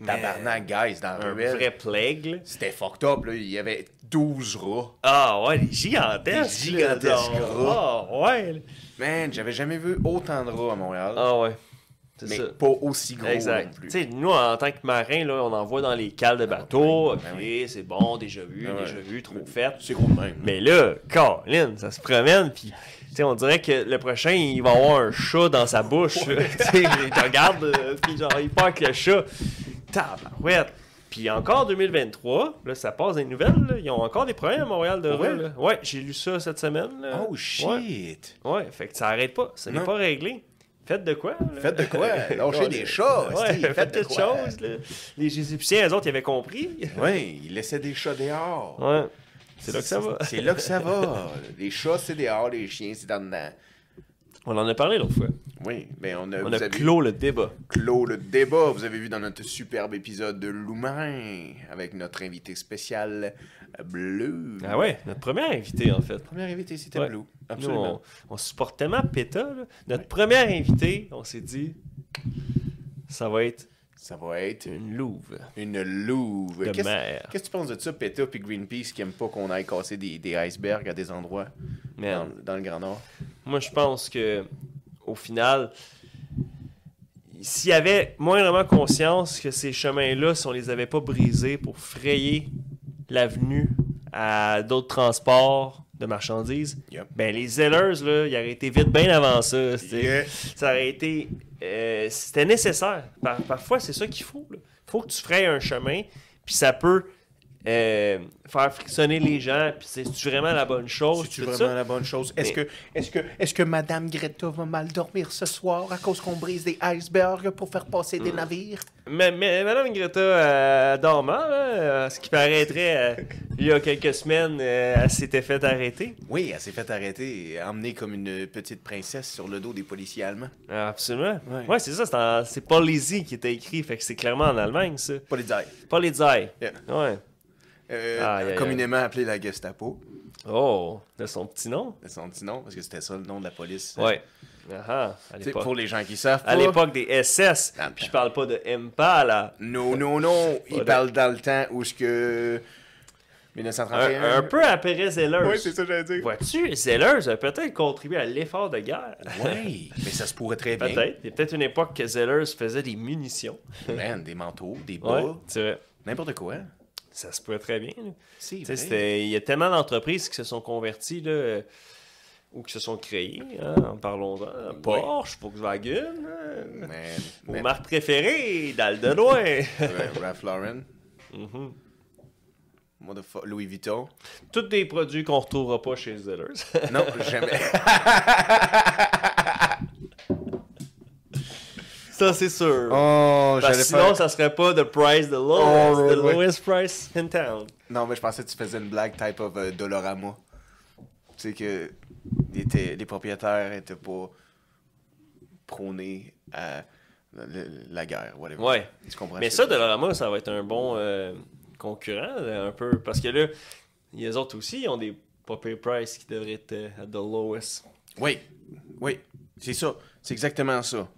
[SPEAKER 1] tabarnak, guys, dans la
[SPEAKER 2] Un
[SPEAKER 1] ruelle.
[SPEAKER 2] vrai plague, là.
[SPEAKER 1] C'était fucked up, là. Il y avait 12 rats.
[SPEAKER 2] Ah ouais, les gigantesques.
[SPEAKER 1] Des gigantesques
[SPEAKER 2] là.
[SPEAKER 1] rats.
[SPEAKER 2] Ah ouais. là.
[SPEAKER 1] Man, j'avais jamais vu autant de rats à Montréal.
[SPEAKER 2] Ah ouais. C'est
[SPEAKER 1] mais
[SPEAKER 2] ça.
[SPEAKER 1] pas aussi gros non
[SPEAKER 2] Exact.
[SPEAKER 1] plus.
[SPEAKER 2] Tu sais, nous, en tant que marins, là, on en voit dans les cales de bateau.
[SPEAKER 1] ben
[SPEAKER 2] Ok,
[SPEAKER 1] oui.
[SPEAKER 2] c'est bon, déjà vu,
[SPEAKER 1] Ah ouais.
[SPEAKER 2] déjà vu, trop fait.
[SPEAKER 1] C'est gros de même.
[SPEAKER 2] Mais là, Colin, ça se promène, puis tu sais, on dirait que le prochain, il va avoir un chat dans sa bouche. Tu sais, il te regarde, puis genre, il part avec le chat. Tabarouette. Puis encore 2023, là, ça passe des nouvelles, là. Ils ont encore des problèmes à Montréal de
[SPEAKER 1] Pour
[SPEAKER 2] rats,
[SPEAKER 1] vrai?
[SPEAKER 2] là. Ouais, j'ai lu ça cette semaine. Là.
[SPEAKER 1] Oh
[SPEAKER 2] Ouais.
[SPEAKER 1] shit!
[SPEAKER 2] Ouais, fait que ça arrête pas. Ça n'est
[SPEAKER 1] Non.
[SPEAKER 2] pas réglé. Faites de quoi? Là?
[SPEAKER 1] Faites de quoi? Lâchez des chats,
[SPEAKER 2] Ouais,
[SPEAKER 1] hostie,
[SPEAKER 2] faites
[SPEAKER 1] de
[SPEAKER 2] quelque
[SPEAKER 1] quoi?
[SPEAKER 2] chose. Là. Les Égyptiens, eux autres, ils avaient compris.
[SPEAKER 1] Oui, ils laissaient des chats dehors.
[SPEAKER 2] Ouais. C'est là que ça va.
[SPEAKER 1] C'est là que ça va. Les chats, c'est dehors, les chiens, c'est dans dedans.
[SPEAKER 2] On en a parlé l'autre fois.
[SPEAKER 1] Oui, mais
[SPEAKER 2] On
[SPEAKER 1] vous
[SPEAKER 2] a
[SPEAKER 1] avez
[SPEAKER 2] clos le débat.
[SPEAKER 1] clos le débat. Vous avez vu dans notre superbe épisode de Loumain avec notre invité spécial Bleu.
[SPEAKER 2] Ah ouais, notre premier invité, en fait.
[SPEAKER 1] Premier invité, c'était
[SPEAKER 2] Ouais.
[SPEAKER 1] Bleu.
[SPEAKER 2] Nous,
[SPEAKER 1] Absolument.
[SPEAKER 2] on supporte tellement PETA. Là. Notre premier invité, on s'est dit, ça va être
[SPEAKER 1] Ça va être
[SPEAKER 2] une louve
[SPEAKER 1] une louve.
[SPEAKER 2] de
[SPEAKER 1] Qu'est-ce
[SPEAKER 2] mer.
[SPEAKER 1] qu'est-ce que tu penses de ça, PETA puis Greenpeace qui aiment pas qu'on aille casser des icebergs à des endroits
[SPEAKER 2] Man.
[SPEAKER 1] dans le Grand Nord?
[SPEAKER 2] Moi, je pense que au final, s'il y avait moindrement conscience que ces chemins-là, si on les avait pas brisés pour frayer l'avenue à d'autres transports de marchandises,
[SPEAKER 1] Yep.
[SPEAKER 2] ben les Zellers, là, ils auraient été vite bien avant ça.
[SPEAKER 1] Yeah.
[SPEAKER 2] Ça aurait été... c'était nécessaire. Parfois, c'est ça qu'il faut. Il faut que tu frayes un chemin, puis ça peut faire frictionner les gens, puis c'est vraiment la bonne chose.
[SPEAKER 1] C'est-tu
[SPEAKER 2] tout
[SPEAKER 1] vraiment
[SPEAKER 2] ça.
[SPEAKER 1] la bonne chose?
[SPEAKER 2] Mais-
[SPEAKER 1] Est-ce que Madame Greta va mal dormir ce soir à cause qu'on brise des icebergs pour faire passer des navires?
[SPEAKER 2] Mais Mme Greta, dormant, là, ce qui paraîtrait, il y a quelques semaines, elle s'était fait arrêter.
[SPEAKER 1] Oui, elle s'est fait arrêter et emmenée comme une petite princesse sur le dos des policiers allemands.
[SPEAKER 2] Ah, absolument.
[SPEAKER 1] Ouais.
[SPEAKER 2] Ouais, c'est ça, c'est Polizei qui était écrit, fait que c'est clairement en Allemagne, ça.
[SPEAKER 1] Pas les dire.
[SPEAKER 2] Polizei.
[SPEAKER 1] Yeah.
[SPEAKER 2] Ouais. Aïe, aïe,
[SPEAKER 1] Communément appelé la Gestapo.
[SPEAKER 2] Oh, de son petit nom.
[SPEAKER 1] C'est son petit nom, parce que c'était ça le nom de la police.
[SPEAKER 2] Ouais. Ah, à
[SPEAKER 1] T'sais,
[SPEAKER 2] l'époque.
[SPEAKER 1] pour les gens qui savent pas.
[SPEAKER 2] À l'époque des SS.
[SPEAKER 1] Ah,
[SPEAKER 2] Puis je parle pas de Impala.
[SPEAKER 1] Non, non, non. Il
[SPEAKER 2] de-
[SPEAKER 1] parle dans le temps où ce que... 1931.
[SPEAKER 2] Un peu après Zellers.
[SPEAKER 1] Oui, c'est ça que j'allais dire.
[SPEAKER 2] Vois-tu, Zellers a peut-être contribué à l'effort de guerre.
[SPEAKER 1] Oui, mais ça se pourrait très bien.
[SPEAKER 2] Peut-être. Il y a peut-être une époque que Zellers faisait des munitions.
[SPEAKER 1] Man, des manteaux, des bas,
[SPEAKER 2] Ouais, c'est vrai.
[SPEAKER 1] n'importe quoi.
[SPEAKER 2] Ça se pourrait très bien. là.
[SPEAKER 1] C'est
[SPEAKER 2] Tu sais,
[SPEAKER 1] vrai.
[SPEAKER 2] il y a tellement d'entreprises qui se sont converties là, ou qui se sont créées. Hein, en parlons-en. Porsche, Volkswagen. Hein,
[SPEAKER 1] Man,
[SPEAKER 2] Vos marques préférées, dalle de loin.
[SPEAKER 1] Ralph Lauren.
[SPEAKER 2] Mhm.
[SPEAKER 1] Louis Vuitton.
[SPEAKER 2] Tous des produits qu'on retrouvera pas chez Zellers.
[SPEAKER 1] Non, jamais.
[SPEAKER 2] Ça, c'est sûr.
[SPEAKER 1] Oh,
[SPEAKER 2] Parce que sinon, ça serait pas the price, the lowest, the lowest price in town.
[SPEAKER 1] Non, mais je pensais que tu faisais une blague type of Dolorama. Tu sais que les propriétaires étaient pas prônés à la guerre, whatever.
[SPEAKER 2] Ouais.
[SPEAKER 1] Tu comprends?
[SPEAKER 2] Mais ça, Dolorama, ça va être un bon concurrent, un peu. Parce que là, les autres aussi ont des proper price qui devraient être at the lowest.
[SPEAKER 1] Oui, c'est ça. C'est exactement ça.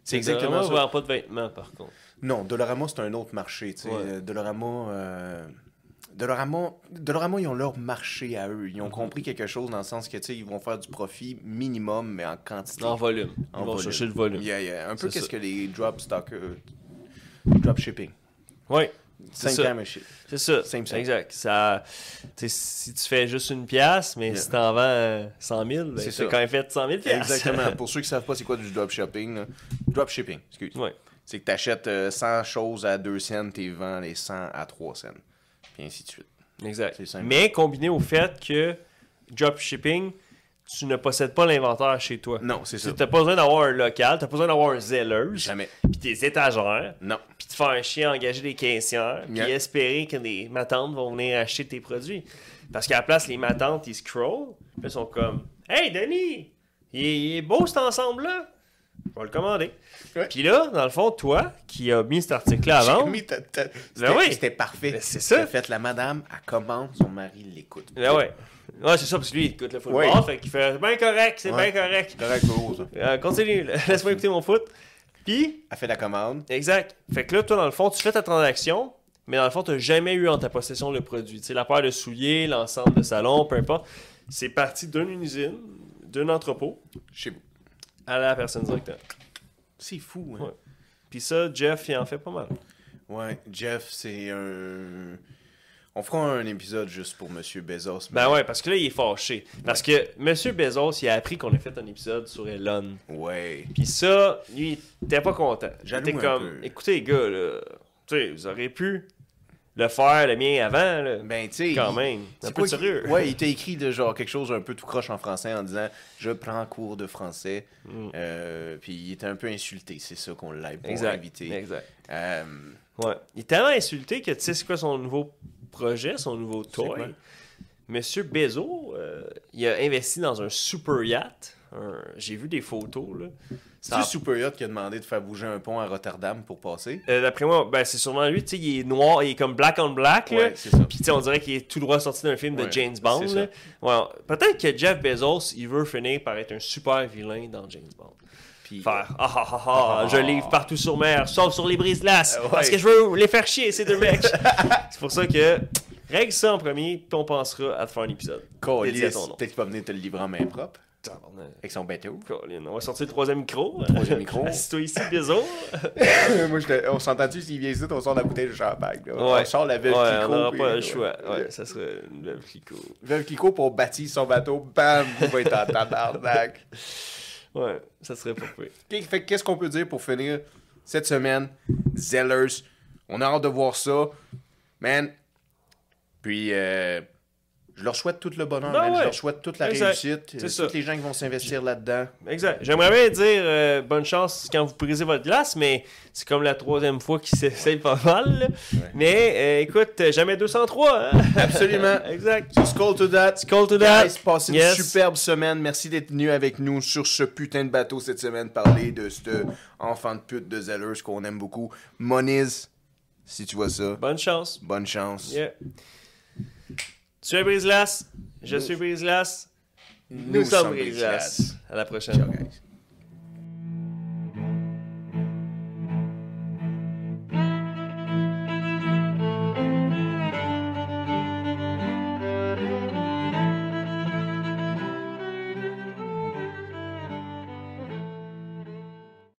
[SPEAKER 1] C'est exactement
[SPEAKER 2] Dolorama
[SPEAKER 1] ça.
[SPEAKER 2] ne vend pas de vêtements, par contre.
[SPEAKER 1] Non, Dolorama, c'est un autre marché. Tu sais.
[SPEAKER 2] Ouais.
[SPEAKER 1] Dolorama, ils ont leur marché à eux. Ils ont compris quelque chose dans le sens que, tu sais, ils vont faire du profit minimum, mais en quantité.
[SPEAKER 2] En volume.
[SPEAKER 1] En
[SPEAKER 2] Ils vont
[SPEAKER 1] volume.
[SPEAKER 2] chercher le volume.
[SPEAKER 1] Yeah. Un peu
[SPEAKER 2] C'est
[SPEAKER 1] qu'est-ce
[SPEAKER 2] ça.
[SPEAKER 1] que les drop shipping.
[SPEAKER 2] Oui.
[SPEAKER 1] Same
[SPEAKER 2] ça.
[SPEAKER 1] time and shit.
[SPEAKER 2] C'est ça.
[SPEAKER 1] Same.
[SPEAKER 2] Exact. Ça, si tu fais juste une pièce, mais si t'en vends 100 000, ben,
[SPEAKER 1] C'est
[SPEAKER 2] c'est
[SPEAKER 1] ça.
[SPEAKER 2] quand même fait 100 000 pièces.
[SPEAKER 1] Exactement. Pour ceux qui savent pas c'est quoi du dropshipping, là. Dropshipping, excuse.
[SPEAKER 2] Ouais.
[SPEAKER 1] C'est que tu achètes 100 choses à 2 cents, tu vends les 100 à 3 cents. Puis ainsi de suite.
[SPEAKER 2] Exact.
[SPEAKER 1] C'est simple.
[SPEAKER 2] Mais combiné au fait que dropshipping, tu ne possèdes pas l'inventaire chez toi.
[SPEAKER 1] Non, c'est ça.
[SPEAKER 2] Tu n'as pas besoin d'avoir un local, tu n'as pas besoin d'avoir un Zellers,
[SPEAKER 1] Jamais.
[SPEAKER 2] puis des étagères,
[SPEAKER 1] Non.
[SPEAKER 2] puis te faire un chien engager des caissières, puis
[SPEAKER 1] Yeah.
[SPEAKER 2] espérer que des matantes vont venir acheter tes produits. Parce qu'à la place, les matantes, ils scrollent, puis ils sont comme « Hey, Denis, il est beau cet ensemble-là! Je vais le commander.
[SPEAKER 1] Ouais.
[SPEAKER 2] Puis là, dans le fond, toi, qui as mis cet article-là à vendre,
[SPEAKER 1] C'était
[SPEAKER 2] oui.
[SPEAKER 1] c'était parfait.
[SPEAKER 2] Ben, c'est ça.
[SPEAKER 1] T'as fait la madame, elle commande, son mari l'écoute.
[SPEAKER 2] là, ouais. Ouais, c'est ça, parce que lui, il écoute le football,
[SPEAKER 1] Ouais.
[SPEAKER 2] fait qu'il fait « C'est bien correct, c'est
[SPEAKER 1] Ouais.
[SPEAKER 2] bien correct.
[SPEAKER 1] Correct, gros, ça.
[SPEAKER 2] Continue, laisse-moi écouter mon foot. » Puis,
[SPEAKER 1] Elle fait la commande.
[SPEAKER 2] exact. Fait que là, toi, dans le fond, tu fais ta transaction, mais dans le fond, tu n'as jamais eu en ta possession le produit. Tu sais, la paire de souliers, l'ensemble de salon, peu importe. C'est parti d'une usine, d'un entrepôt,
[SPEAKER 1] Chez vous.
[SPEAKER 2] à la personne directement.
[SPEAKER 1] C'est fou, hein?
[SPEAKER 2] Ouais. Puis ça, Jeff, il en fait pas mal.
[SPEAKER 1] Ouais, Jeff, c'est un... On fera un épisode juste pour Monsieur Bezos.
[SPEAKER 2] Ben ouais, parce que là, il est fâché. Parce que M. Bezos, il a appris qu'on a fait un épisode sur Elon.
[SPEAKER 1] Ouais.
[SPEAKER 2] Puis ça, lui, il était pas content. Il
[SPEAKER 1] Jaloux
[SPEAKER 2] était
[SPEAKER 1] un
[SPEAKER 2] comme,
[SPEAKER 1] peu.
[SPEAKER 2] écoutez, les gars, là, tu sais, vous auriez pu le faire, le mien, avant, là.
[SPEAKER 1] Ben, tu sais...
[SPEAKER 2] Quand même.
[SPEAKER 1] C'est
[SPEAKER 2] Un
[SPEAKER 1] quoi
[SPEAKER 2] peu sérieux.
[SPEAKER 1] Ouais, il t'a écrit de genre quelque chose un peu tout croche en français en disant « Je prends cours de français Puis il était un peu insulté, c'est ça qu'on l'a pour
[SPEAKER 2] Exact.
[SPEAKER 1] inviter.
[SPEAKER 2] Exact.
[SPEAKER 1] Euh,
[SPEAKER 2] Ouais. Il est tellement insulté que tu sais c'est quoi son nouveau projet, son nouveau
[SPEAKER 1] C'est quoi?
[SPEAKER 2] toy. Monsieur Bezos, il a investi dans un super yacht. J'ai vu des photos, là.
[SPEAKER 1] C'est le Super Yacht qui a demandé de faire bouger un pont à Rotterdam pour passer.
[SPEAKER 2] D'après moi, ben, c'est sûrement lui, tu sais, il est noir, il est comme black on black, là.
[SPEAKER 1] Ouais, c'est ça.
[SPEAKER 2] Puis tu sais, on dirait qu'il est tout droit sorti d'un film de
[SPEAKER 1] Ouais,
[SPEAKER 2] James Bond,
[SPEAKER 1] c'est
[SPEAKER 2] là. Ouais, peut-être que Jeff Bezos, il veut finir par être un super vilain dans James Bond.
[SPEAKER 1] Puis,
[SPEAKER 2] Faire je livre partout sur mer, sauf sur les brises-glaces,
[SPEAKER 1] Ouais.
[SPEAKER 2] parce que je veux les faire chier, ces deux mecs. C'est pour ça que règle ça en premier, puis on pensera à te faire un épisode. Dédié à ton nom.
[SPEAKER 1] peut-être qu'il va venir te le livrer en main propre, avec son bateau.
[SPEAKER 2] Colin, on va sortir le troisième micro.
[SPEAKER 1] Troisième micro.
[SPEAKER 2] Assis-toi ici, Bezos.
[SPEAKER 1] Moi, on s'entend-tu s'il vient ici, on sort la bouteille de champagne. Là.
[SPEAKER 2] Ouais.
[SPEAKER 1] On sort la Veuve
[SPEAKER 2] Ouais,
[SPEAKER 1] Clicquot.
[SPEAKER 2] on n'aura
[SPEAKER 1] puis-
[SPEAKER 2] pas le choix. Ouais, ça serait une Veuve Clicquot.
[SPEAKER 1] Veuve Clicquot pour bâtir son bateau, bam, il va être en tabarnak.
[SPEAKER 2] Ouais, ça serait pas pire.
[SPEAKER 1] Ok, fait que qu'est-ce qu'on peut dire pour finir cette semaine? Zellers, on a hâte de voir ça. Man, puis je leur souhaite tout le bonheur,
[SPEAKER 2] Ben
[SPEAKER 1] man.
[SPEAKER 2] ouais.
[SPEAKER 1] Je leur souhaite toute la
[SPEAKER 2] Exact.
[SPEAKER 1] réussite.
[SPEAKER 2] C'est ça.
[SPEAKER 1] Tous les gens qui vont s'investir là-dedans.
[SPEAKER 2] Exact. J'aimerais bien dire bonne chance quand vous brisez votre glace, mais c'est comme la troisième fois qu'il s'essaye pas mal. Là.
[SPEAKER 1] Ouais.
[SPEAKER 2] Mais écoute, jamais 203. Hein?
[SPEAKER 1] Absolument.
[SPEAKER 2] Exact.
[SPEAKER 1] So, skull to that.
[SPEAKER 2] Call to that.
[SPEAKER 1] Guys, passez
[SPEAKER 2] Yes.
[SPEAKER 1] une superbe semaine. Merci d'être venu avec nous sur ce putain de bateau cette semaine, parler de ce enfant de pute de Zellers qu'on aime beaucoup. Moniz, si tu vois ça,
[SPEAKER 2] Bonne chance.
[SPEAKER 1] bonne chance.
[SPEAKER 2] Yeah. Tu es Brise-Glace. Je suis Brise-Glace. Nous sommes
[SPEAKER 1] Brise-Glace.
[SPEAKER 2] Brise-Glace. À la prochaine.
[SPEAKER 1] Ciao, guys.